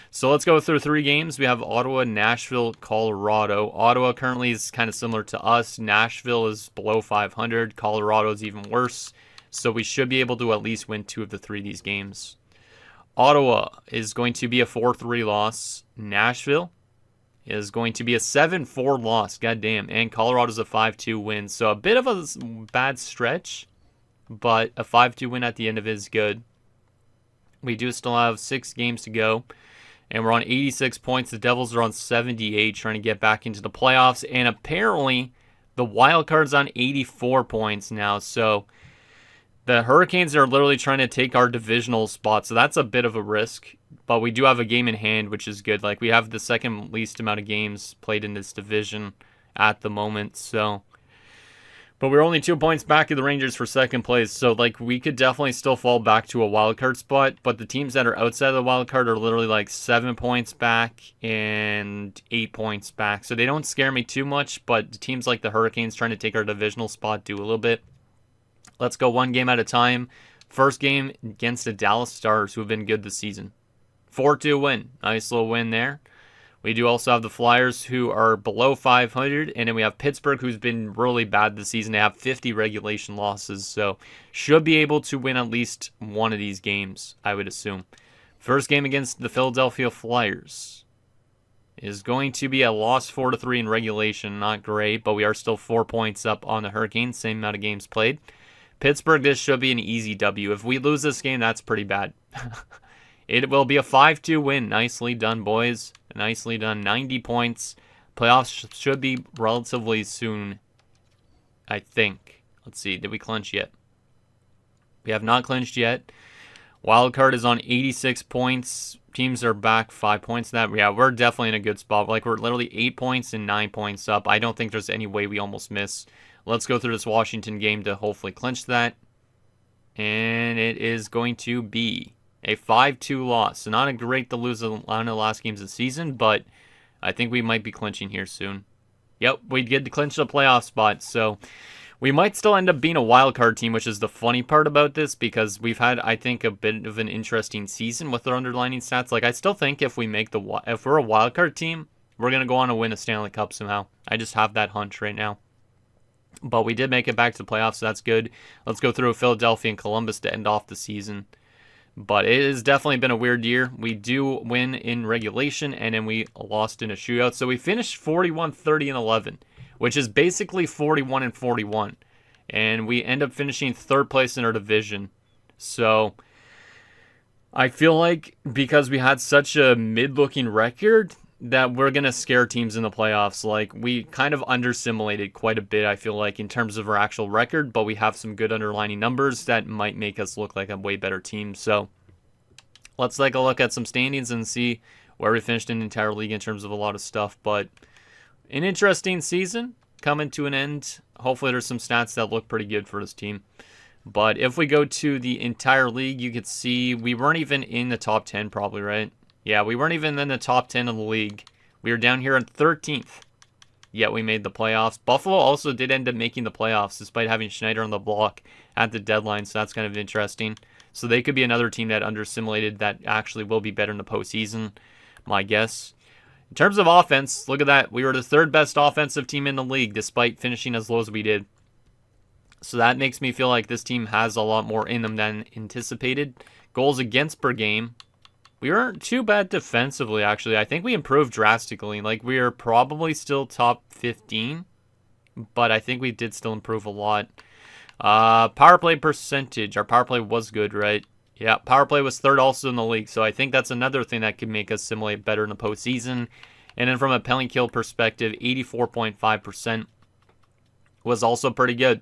So let's go through 3 games. We have Ottawa, Nashville, Colorado. Ottawa currently is kind of similar to us. Nashville is below 500. Colorado is even worse. So we should be able to at least win 2 of the 3 of these games. Ottawa is going to be a 4-3 loss. Nashville is going to be a 7-4 loss. Goddamn. And Colorado's a 5-2 win. So a bit of a bad stretch, but a 5-2 win at the end of it is good. We do still have 6 games to go, and we're on 86 points. The Devils are on 78, trying to get back into the playoffs. And apparently, the wild card's on 84 points now. So the Hurricanes are literally trying to take our divisional spot, so that's a bit of a risk. But we do have a game in hand, which is good. Like, we have the second least amount of games played in this division at the moment. So, but we're only 2 points back of the Rangers for second place. So, like, we could definitely still fall back to a wild card spot. But the teams that are outside of the wild card are literally like 7 points back and 8 points back. So they don't scare me too much. But the teams like the Hurricanes trying to take our divisional spot do a little bit. Let's go one game at a time. First game against the Dallas Stars, who have been good this season. 4-2 win. Nice little win there. We do also have the Flyers, who are below 500. And then we have Pittsburgh, who's been really bad this season. They have 50 regulation losses. So should be able to win at least one of these games, I would assume. First game against the Philadelphia Flyers is going to be a loss 4-3 in regulation. Not great, but we are still 4 points up on the Hurricanes. Same amount of games played. Pittsburgh, this should be an easy W. If we lose this game, that's pretty bad. It will be a 5-2 win. Nicely done, boys. Nicely done. 90 points. Playoffs should be relatively soon, I think. Let's see. Did we clinch yet? We have not clinched yet. Wild card is on 86 points. Teams are back 5 points. That, yeah, we're definitely in a good spot. Like, we're literally 8 points and 9 points up. I don't think there's any way we almost miss. Let's go through this Washington game to hopefully clinch that. And it is going to be a 5-2 loss. So not a great to lose on the last games of the season, but I think we might be clinching here soon. Yep, we get to clinch the playoff spot. So we might still end up being a wild card team, which is the funny part about this, because we've had, I think, a bit of an interesting season with our underlining stats. Like, I still think if we're a wild card team, we're going to go on to win a Stanley Cup somehow. I just have that hunch right now. But we did make it back to the playoffs, so that's good. Let's go through Philadelphia and Columbus to end off the season. But it has definitely been a weird year. We do win in regulation, and then we lost in a shootout. So we finished 41-30-11, which is basically 41-41. And we end up finishing third place in our division. So I feel like because we had such a mid-looking record, that we're going to scare teams in the playoffs. Like, we kind of under-simulated quite a bit, I feel like, in terms of our actual record, but we have some good underlying numbers that might make us look like a way better team. So let's take a look at some standings and see where we finished in the entire league in terms of a lot of stuff. But an interesting season coming to an end. Hopefully there's some stats that look pretty good for this team. But if we go to the entire league, you could see we weren't even in the top 10 probably, right? Yeah, we weren't even in the top 10 of the league. We were down here at 13th. yet we made the playoffs. Buffalo also did end up making the playoffs despite having Schneider on the block at the deadline, so that's kind of interesting. So they could be another team that under-simulated that actually will be better in the postseason, my guess. In terms of offense, look at that. We were the third best offensive team in the league despite finishing as low as we did. So that makes me feel like this team has a lot more in them than anticipated. Goals against per game. We weren't too bad defensively, actually. I think we improved drastically. Like, we are probably still top 15, but I think we did still improve a lot. Power play percentage. Our power play was good, right? Yeah, power play was third also in the league, so I think that's another thing that could make us simulate better in the postseason. And then from a penalty kill perspective, 84.5% was also pretty good.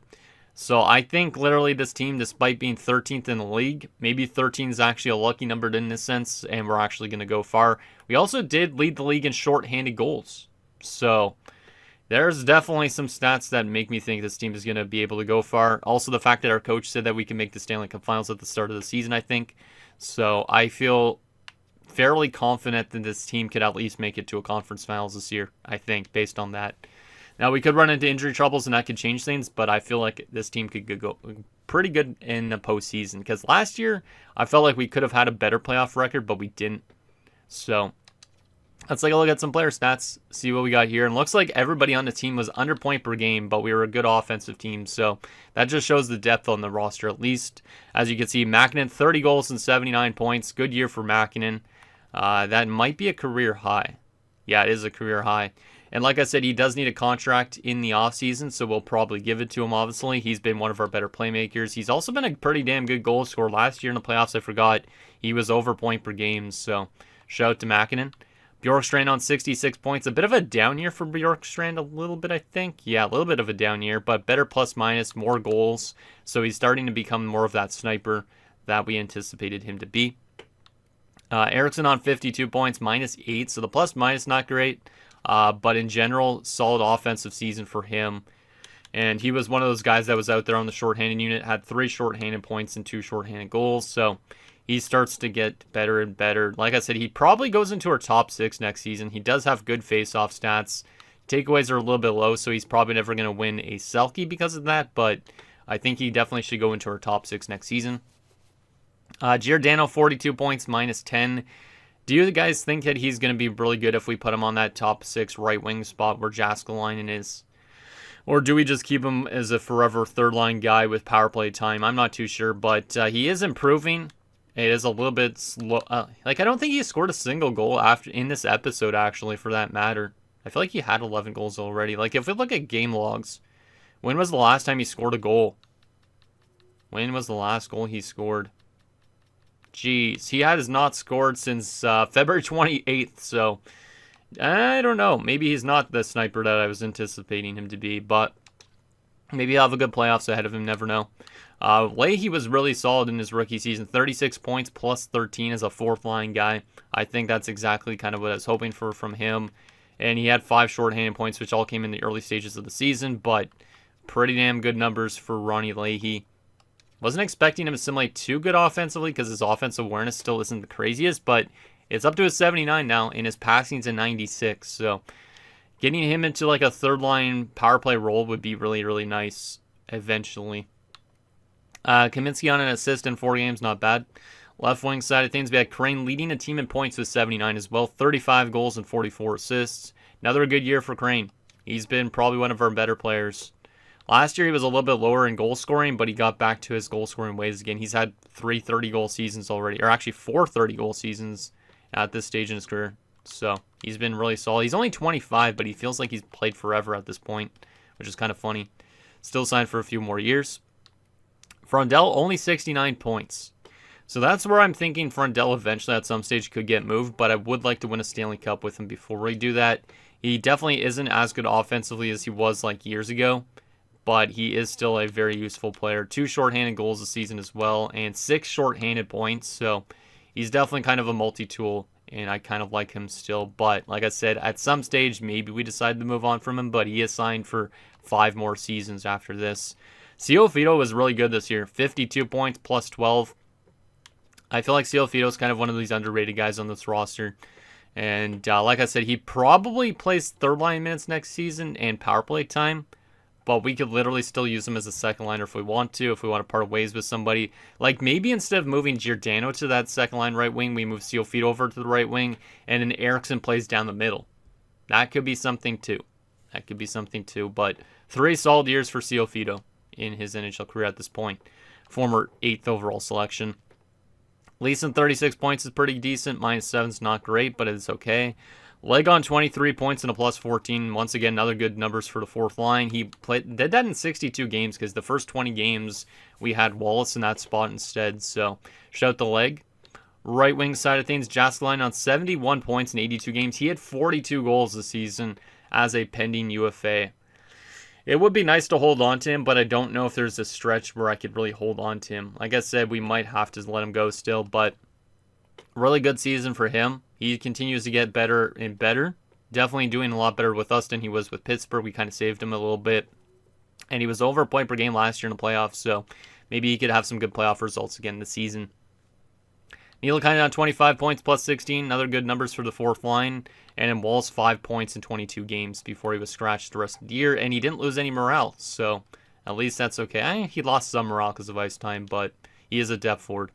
So I think literally this team, despite being 13th in the league, maybe 13 is actually a lucky number in this sense, and we're actually going to go far. We also did lead the league in shorthanded goals. So there's definitely some stats that make me think this team is going to be able to go far. Also, the fact that our coach said that we can make the Stanley Cup Finals at the start of the season, I think. So I feel fairly confident that this team could at least make it to a conference finals this year, I think, based on that. Now, we could run into injury troubles and that could change things, but I feel like this team could go pretty good in the postseason. Because last year, I felt like we could have had a better playoff record, but we didn't. So let's take a look at some player stats, see what we got here. And looks like everybody on the team was under point per game, but we were a good offensive team. So that just shows the depth on the roster, at least. As you can see, Mäkinen, 30 goals and 79 points. Good year for Mäkinen. That might be a career high. Yeah, it is a career high. And like I said, he does need a contract in the offseason, so we'll probably give it to him, obviously. He's been one of our better playmakers. He's also been a pretty damn good goal scorer. Last year in the playoffs, I forgot, he was over point per game, so shout out to Mäkinen. Bjorkstrand on 66 points. A bit of a down year for Bjorkstrand, a little bit, I think. Yeah, a little bit of a down year, but better plus-minus, more goals. So he's starting to become more of that sniper that we anticipated him to be. Eriksson on 52 points, -8, so the plus-minus not great. But in general, solid offensive season for him. And he was one of those guys that was out there on the shorthanded unit, had 3 shorthanded points and 2 shorthanded goals. So he starts to get better and better. Like I said, he probably goes into our top 6 next season. He does have good face-off stats. Takeaways are a little bit low, so he's probably never going to win a Selke because of that. But I think he definitely should go into our top 6 next season. Giordano, 42 points, -10. Do you guys think that he's going to be really good if we put him on that top 6 right wing spot where Jääskeläinen is? Or do we just keep him as a forever third line guy with power play time? I'm not too sure, but he is improving. It is a little bit slow. I don't think he scored a single goal after in this episode, actually, for that matter. I feel like he had 11 goals already. Like, if we look at game logs, when was the last time he scored a goal? When was the last goal he scored? Jeez, he has not scored since February 28th, so I don't know. Maybe he's not the sniper that I was anticipating him to be, but maybe he'll have a good playoffs ahead of him, never know. Leahy was really solid in his rookie season, 36 points plus 13 as a fourth-line guy. I think that's exactly kind of what I was hoping for from him, and he had 5 shorthanded points, which all came in the early stages of the season, but pretty damn good numbers for Ronnie Leahy. Wasn't expecting him to simulate too good offensively because his offensive awareness still isn't the craziest, but it's up to a 79 now, and his passing's a 96. So getting him into like a third-line power play role would be really, really nice eventually. Kaminsky on an assist in 4 games, not bad. Left wing side of things, we had Crane leading the team in points with 79 as well. 35 goals and 44 assists. Another good year for Crane. He's been probably one of our better players. Last year, he was a little bit lower in goal scoring, but he got back to his goal scoring ways again. He's had 3 30-goal seasons already, or actually 4 30-goal seasons at this stage in his career. So he's been really solid. He's only 25, but he feels like he's played forever at this point, which is kind of funny. Still signed for a few more years. Frondell, only 69 points. So that's where I'm thinking Frondell eventually at some stage could get moved, but I would like to win a Stanley Cup with him before we do that. He definitely isn't as good offensively as he was like years ago, but he is still a very useful player. 2 shorthanded goals a season as well, and 6 shorthanded points. So he's definitely kind of a multi-tool, and I kind of like him still. But like I said, at some stage, maybe we decide to move on from him, but he is signed for 5 more seasons after this. Ciofito was really good this year. 52 points plus 12. I feel like Ciofito is kind of one of these underrated guys on this roster. And like I said, he probably plays third line minutes next season and power play time. But we could literally still use him as a second liner if we want to, if we want to part ways with somebody. Like maybe instead of moving Giordano to that second line right wing, we move Sealfeed over to the right wing, and then Eriksson plays down the middle. That could be something too. But 3 solid years for Sealfeed in his NHL career at this point. Former 8th overall selection. Leeson 36 points is pretty decent. -7 is not great, but it's okay. Legon 23 points and a +14. Once again, another good numbers for the fourth line. He did that in 62 games because the first 20 games we had Wallace in that spot instead. So shout the leg. Right wing side of things, Jastline on 71 points in 82 games. He had 42 goals this season as a pending UFA. It would be nice to hold on to him, but I don't know if there's a stretch where I could really hold on to him. Like I said, we might have to let him go still, but really good season for him. He continues to get better and better. Definitely doing a lot better with us than he was with Pittsburgh. We kind of saved him a little bit. And he was over a point per game last year in the playoffs, so maybe he could have some good playoff results again this season. Neil kind of on 25 points, +16. Another good numbers for the fourth line. And then Wallace 5 points in 22 games before he was scratched the rest of the year. And he didn't lose any morale, so at least that's okay. He lost some morale because of ice time, but he is a depth forward.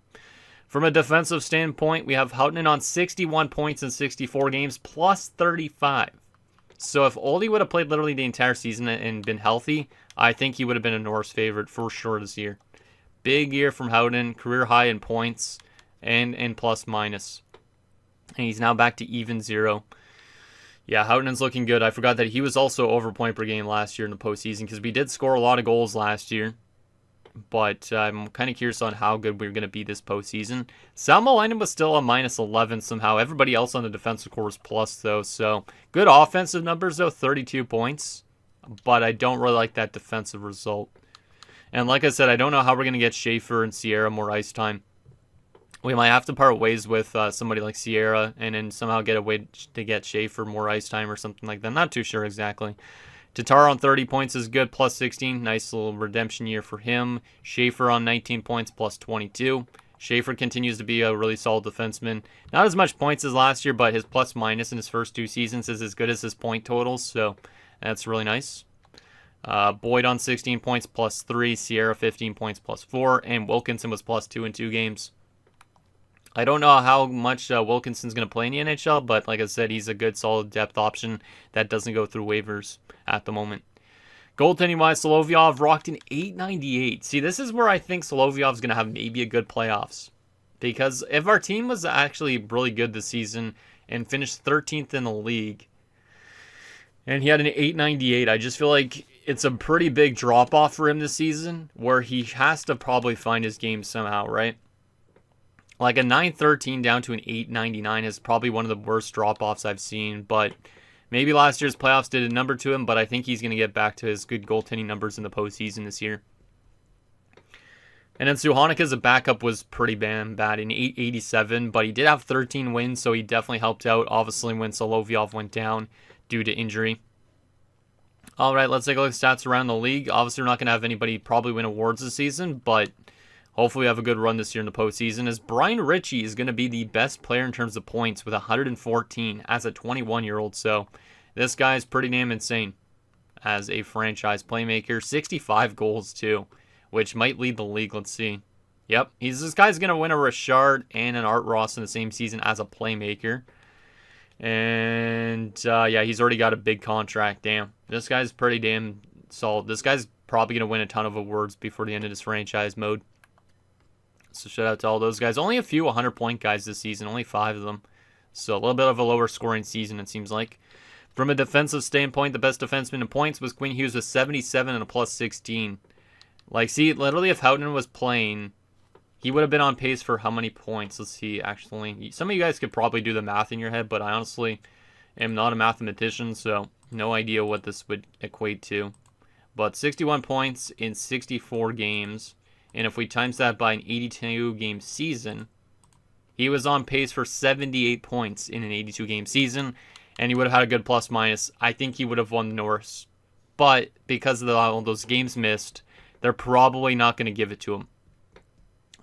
From a defensive standpoint, we have Houghton on 61 points in 64 games, +35. So if Oldie would have played literally the entire season and been healthy, I think he would have been a Norris favorite for sure this year. Big year from Houghton, career high in points and plus-minus. And he's now back to even 0. Yeah, Houghton's looking good. I forgot that he was also over point per game last year in the postseason because we did score a lot of goals last year. But I'm kind of curious on how good we're going to be this postseason. Salmelainen was still a -11 somehow. Everybody else on the defensive core was plus, though. So good offensive numbers, though, 32 points. But I don't really like that defensive result. And like I said, I don't know how we're going to get Schaefer and Sierra more ice time. We might have to part ways with somebody like Sierra and then somehow get a way to get Schaefer more ice time or something like that. I'm not too sure exactly. Tatar on 30 points is good, +16. Nice little redemption year for him. Schaefer on 19 points, +22. Schaefer continues to be a really solid defenseman. Not as much points as last year, but his plus-minus in his first 2 seasons is as good as his point totals, so that's really nice. Boyd on 16 points, +3. Sierra 15 points, +4. And Wilkinson was +2 in 2 games. I don't know how much Wilkinson's going to play in the NHL, but like I said, he's a good, solid depth option that doesn't go through waivers at the moment. Goaltending-wise, Solovyov rocked an .898. See, this is where I think Solovyov's going to have maybe a good playoffs. Because if our team was actually really good this season and finished 13th in the league, and he had an .898, I just feel like it's a pretty big drop-off for him this season, where he has to probably find his game somehow, right? Like a 913 down to an 899 is probably one of the worst drop-offs I've seen, but maybe last year's playoffs did a number to him, but I think he's going to get back to his good goaltending numbers in the postseason this year. And then Suhanik as a backup was pretty bad in 887, but he did have 13 wins, so he definitely helped out, obviously, when Solovyov went down due to injury. All right, let's take a look at stats around the league. Obviously, we're not going to have anybody probably win awards this season, but hopefully we have a good run this year in the postseason, as Brian Ritchie is going to be the best player in terms of points with 114 as a 21-year-old. So this guy is pretty damn insane as a franchise playmaker. 65 goals, too, which might lead the league. Let's see. Yep, this guy's going to win a Richard and an Art Ross in the same season as a playmaker. And, yeah, he's already got a big contract. Damn, this guy's pretty damn solid. This guy's probably going to win a ton of awards before the end of this franchise mode. So shout out to all those guys. Only a few 100-point guys this season. Only 5 of them. So a little bit of a lower scoring season, it seems like. From a defensive standpoint, the best defenseman in points was Quinn Hughes with 77 and a +16. Like, see, literally if Houghton was playing, he would have been on pace for how many points? Let's see, actually. Some of you guys could probably do the math in your head, but I honestly am not a mathematician, so no idea what this would equate to. But 61 points in 64 games. And if we times that by an 82-game season, he was on pace for 78 points in an 82-game season, and he would have had a good plus-minus. I think he would have won the Norris. But because of all those games missed, they're probably not going to give it to him.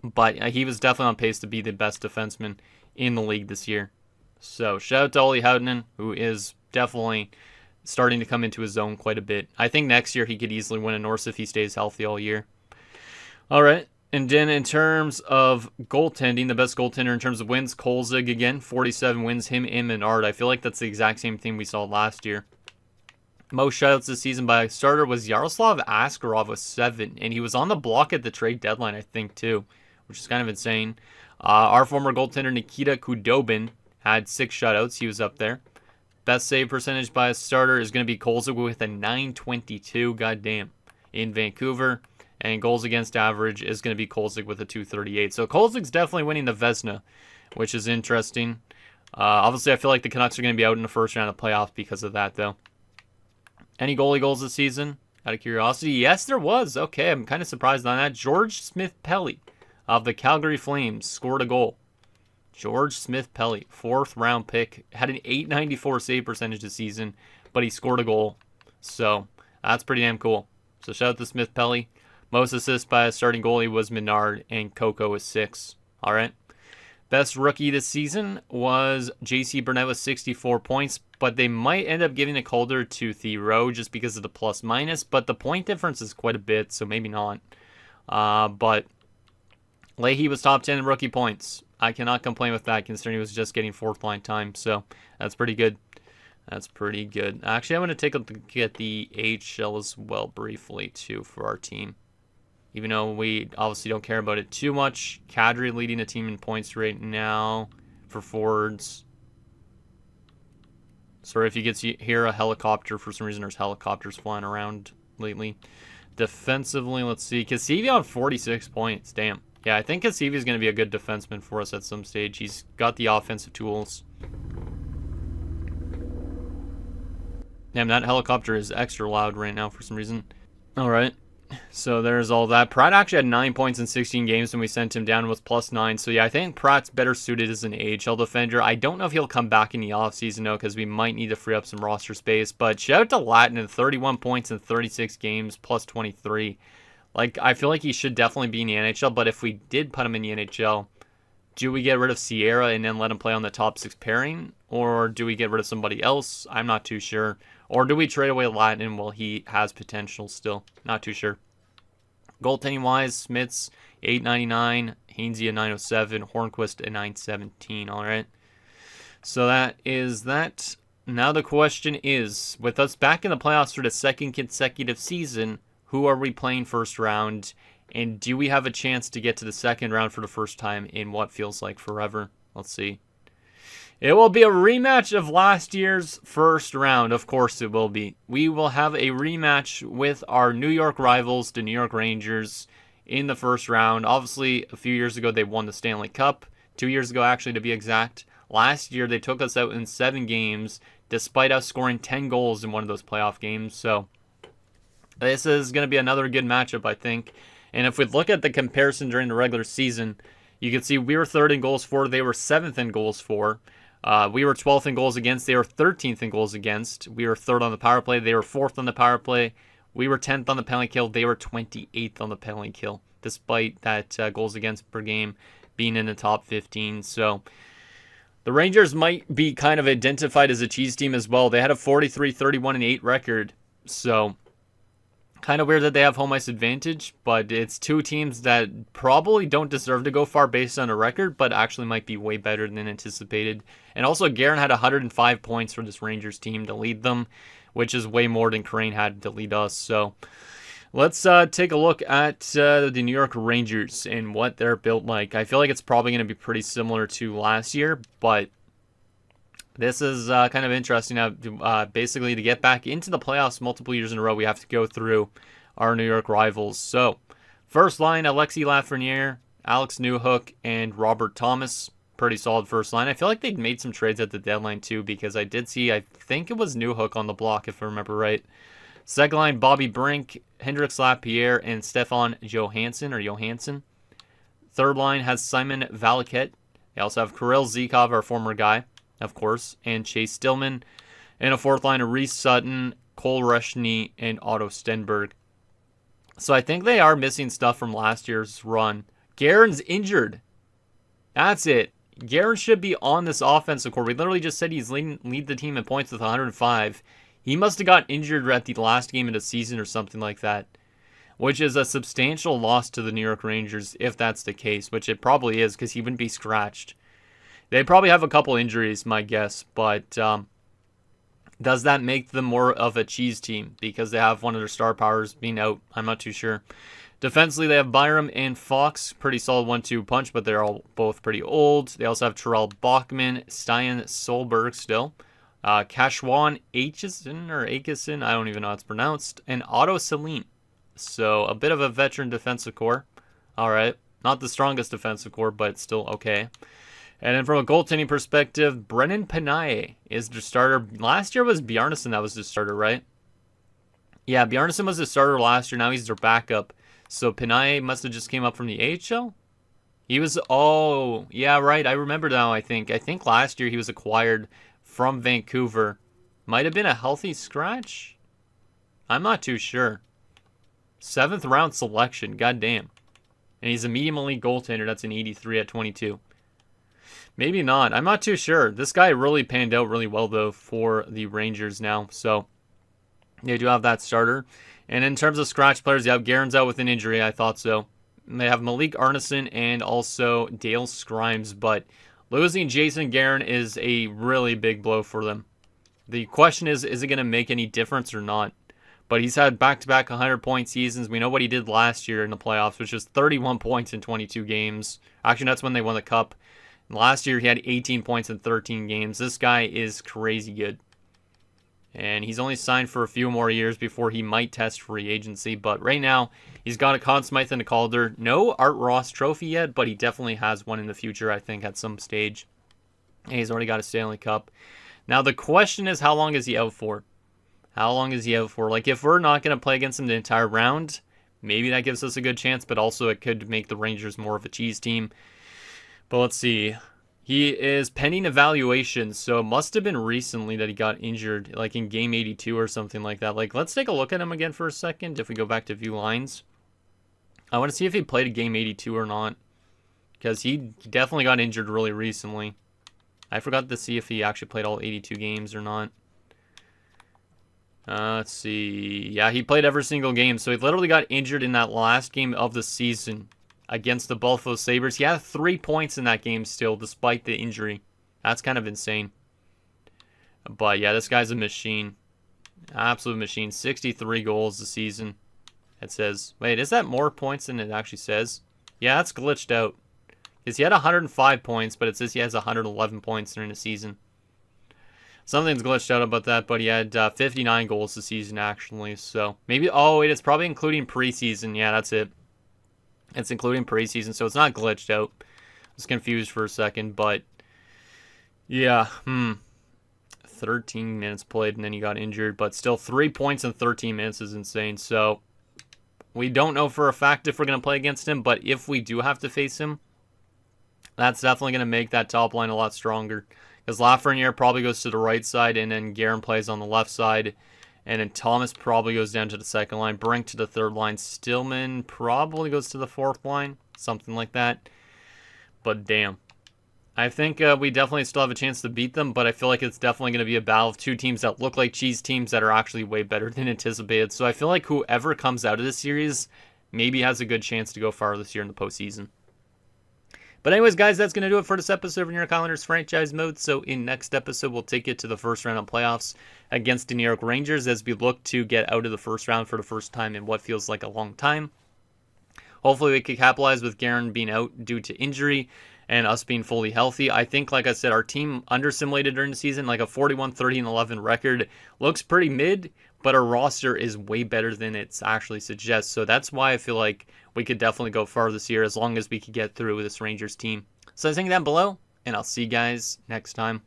But he was definitely on pace to be the best defenseman in the league this year. So shout out to Olli Houtonen, who is definitely starting to come into his zone quite a bit. I think next year he could easily win a Norris if he stays healthy all year. All right. And then in terms of goaltending, the best goaltender in terms of wins, Kolzig again, 47 wins, him and Menard. I feel like that's the exact same thing we saw last year. Most shutouts this season by a starter was Yaroslav Askarov with 7, and he was on the block at the trade deadline, I think, too, which is kind of insane. Our former goaltender Nikita Kudobin had 6 shutouts. He was up there. Best save percentage by a starter is going to be Kolzig with a 922, goddamn, in Vancouver. And goals against average is going to be Kolzig with a 238. So Kolzig's definitely winning the Vezina, which is interesting. Obviously, I feel like the Canucks are going to be out in the first round of playoffs because of that, though. Any goalie goals this season? Out of curiosity, yes, there was. Okay, I'm kind of surprised on that. George Smith-Pelly of the Calgary Flames scored a goal. George Smith-Pelly, 4th round pick, had an 894 save percentage this season, but he scored a goal. So that's pretty damn cool. So shout out to Smith-Pelly. Most assists by a starting goalie was Menard, and Coco was 6. All right. Best rookie this season was J.C. Burnett with 64 points, but they might end up giving a Calder to Theroux just because of the plus-minus, but the point difference is quite a bit, so maybe not. But Leahy was top 10 in rookie points. I cannot complain with that, considering he was just getting 4th-line time, so that's pretty good. That's pretty good. Actually, I'm going to take a look at the AHL as well briefly, too, for our team. Even though we obviously don't care about it too much. Kadri leading the team in points right now for forwards. Sorry if you get to hear a helicopter. For some reason, there's helicopters flying around lately. Defensively, let's see. Cassivi on 46 points. Damn. Yeah, I think Cassivi is going to be a good defenseman for us at some stage. He's got the offensive tools. Damn, that helicopter is extra loud right now for some reason. All right. So there's all that. Pratt actually had 9 points in 16 games when we sent him down with +9. So yeah, I think Pratt's better suited as an AHL defender. I don't know if he'll come back in the offseason though, because we might need to free up some roster space. But shout out to Latin, 31 points in 36 games, +23. Like, I feel like he should definitely be in the NHL, but if we did put him in the NHL, do we get rid of Sierra and then let him play on the top 6 pairing? Or do we get rid of somebody else? I'm not too sure. Or do we trade away Latin while he has potential still? Not too sure. Goaltending-wise, Smith's 899, Hainsey a 907, Hornquist a 917. All right. So that is that. Now the question is, with us back in the playoffs for the 2nd consecutive season, who are we playing first round? And do we have a chance to get to the 2nd round for the first time in what feels like forever? Let's see. It will be a rematch of last year's first round. Of course it will be. We will have a rematch with our New York rivals, the New York Rangers, in the first round. Obviously, a few years ago, they won the Stanley Cup. 2 years ago, actually, to be exact. Last year, they took us out in 7 games, despite us scoring 10 goals in one of those playoff games. So this is going to be another good matchup, I think. And if we look at the comparison during the regular season, you can see we were 3rd in goals for. They were 7th in goals for. We were 12th in goals against. They were 13th in goals against. We were 3rd on the power play. They were 4th on the power play. We were 10th on the penalty kill. They were 28th on the penalty kill, despite that goals against per game being in the top 15. So the Rangers might be kind of identified as a cheese team as well. They had a 43-31-8 record. So kind of weird that they have home ice advantage, but it's 2 teams that probably don't deserve to go far based on a record, but actually might be way better than anticipated. And also, Guerin had 105 points for this Rangers team to lead them, which is way more than Crane had to lead us. So let's take a look at the New York Rangers and what they're built like. I feel like it's probably going to be pretty similar to last year, but this is kind of interesting. Basically, to get back into the playoffs multiple years in a row, we have to go through our New York rivals. So, first line, Alexis Lafreniere, Alex Newhook, and Robert Thomas. Pretty solid first line. I feel like they made some trades at the deadline, too, because I did see, I think it was Newhook on the block, if I remember right. Second line, Bobby Brink, Hendrix Lapierre, and Stefan Johansson. Third line has Simon Valaket. They also have Kirill Zikov, our former guy, of course, and Chase Stillman. And a fourth line of Reese Sutton, Cole Rushny, and Otto Stenberg. So I think they are missing stuff from last year's run. Guerin's injured. That's it. Guerin should be on this offensive core. We literally just said he's lead the team in points with 105. He must have got injured at the last game of the season or something like that, which is a substantial loss to the New York Rangers if that's the case, which it probably is because he wouldn't be scratched. They probably have a couple injuries, my guess, but does that make them more of a cheese team because they have one of their star powers being out? I'm not too sure. Defensively, they have Byram and Fox. Pretty solid 1-2 punch, but they're all both pretty old. They also have Terrell Bachman, Stian Solberg still. Kashwan Aitchison, I don't even know how it's pronounced. And Otto Salim. So a bit of a veteran defensive core. All right. Not the strongest defensive core, but still okay. And then from a goaltending perspective, Brennan Panaye is the starter. Last year was Bjarnason that was the starter, right? Yeah, Bjarnason was the starter last year. Now he's their backup. So Panaye must have just came up from the AHL? He was, oh, yeah, right. I remember now, I think. I think last year he was acquired from Vancouver. Might have been a healthy scratch? I'm not too sure. 7th round selection, goddamn. And he's a medium elite goaltender. That's an 83 at 22. Maybe not. I'm not too sure. This guy really panned out really well, though, for the Rangers now. So they do have that starter. And in terms of scratch players, you have Guerin's out with an injury. I thought so. They have Malik Arneson and also Dale Scrimes. But losing Jason Guerin is a really big blow for them. The question is it going to make any difference or not? But he's had back-to-back 100-point seasons. We know what he did last year in the playoffs, which was 31 points in 22 games. Actually, that's when they won the Cup. Last year, he had 18 points in 13 games. This guy is crazy good. And he's only signed for a few more years before he might test free agency. But right now, he's got a Conn Smythe and a Calder. No Art Ross trophy yet, but he definitely has one in the future, I think, at some stage. And he's already got a Stanley Cup. Now, the question is, how long is he out for? How long is he out for? Like, if we're not going to play against him the entire round, maybe that gives us a good chance, but also it could make the Rangers more of a cheese team. But let's see. He is pending evaluation, so it must have been recently that he got injured, like in game 82 or something like that. Like, let's take a look at him again for a second if we go back to view lines. I want to see if he played a game 82 or not, because he definitely got injured really recently. I forgot to see if he actually played all 82 games or not. Let's see. Yeah, he played every single game, so he literally got injured in that last game of the season against the Buffalo Sabres. He had 3 points in that game still, despite the injury. That's kind of insane. But yeah, this guy's a machine. Absolute machine. 63 goals this season. It says, wait, is that more points than it actually says? Yeah, that's glitched out. Because he had 105 points, but it says he has 111 points during the season. Something's glitched out about that, but he had 59 goals this season, actually. So maybe, oh, wait, it's probably including preseason. Yeah, that's it. It's including preseason, so it's not glitched out. I was confused for a second, but yeah, 13 minutes played, and then he got injured, but still 3 points in 13 minutes is insane. So we don't know for a fact if we're going to play against him, but if we do have to face him, that's definitely going to make that top line a lot stronger. Because Lafreniere probably goes to the right side, and then Guerin plays on the left side. And then Thomas probably goes down to the second line. Brink to the third line. Stillman probably goes to the fourth line. Something like that. But damn. I think we definitely still have a chance to beat them. But I feel like it's definitely going to be a battle of two teams that look like cheese teams that are actually way better than anticipated. So I feel like whoever comes out of this series maybe has a good chance to go far this year in the postseason. But anyways, guys, that's going to do it for this episode of New York Islanders Franchise Mode. So in next episode, we'll take it to the first round of playoffs against the New York Rangers as we look to get out of the first round for the first time in what feels like a long time. Hopefully we can capitalize with Guerin being out due to injury and us being fully healthy. I think, like I said, our team under-simulated during the season, like a 41-30-11 record, looks pretty mid, but our roster is way better than it actually suggests. So that's why I feel like we could definitely go far this year as long as we could get through with this Rangers team. So I think down below, and I'll see you guys next time.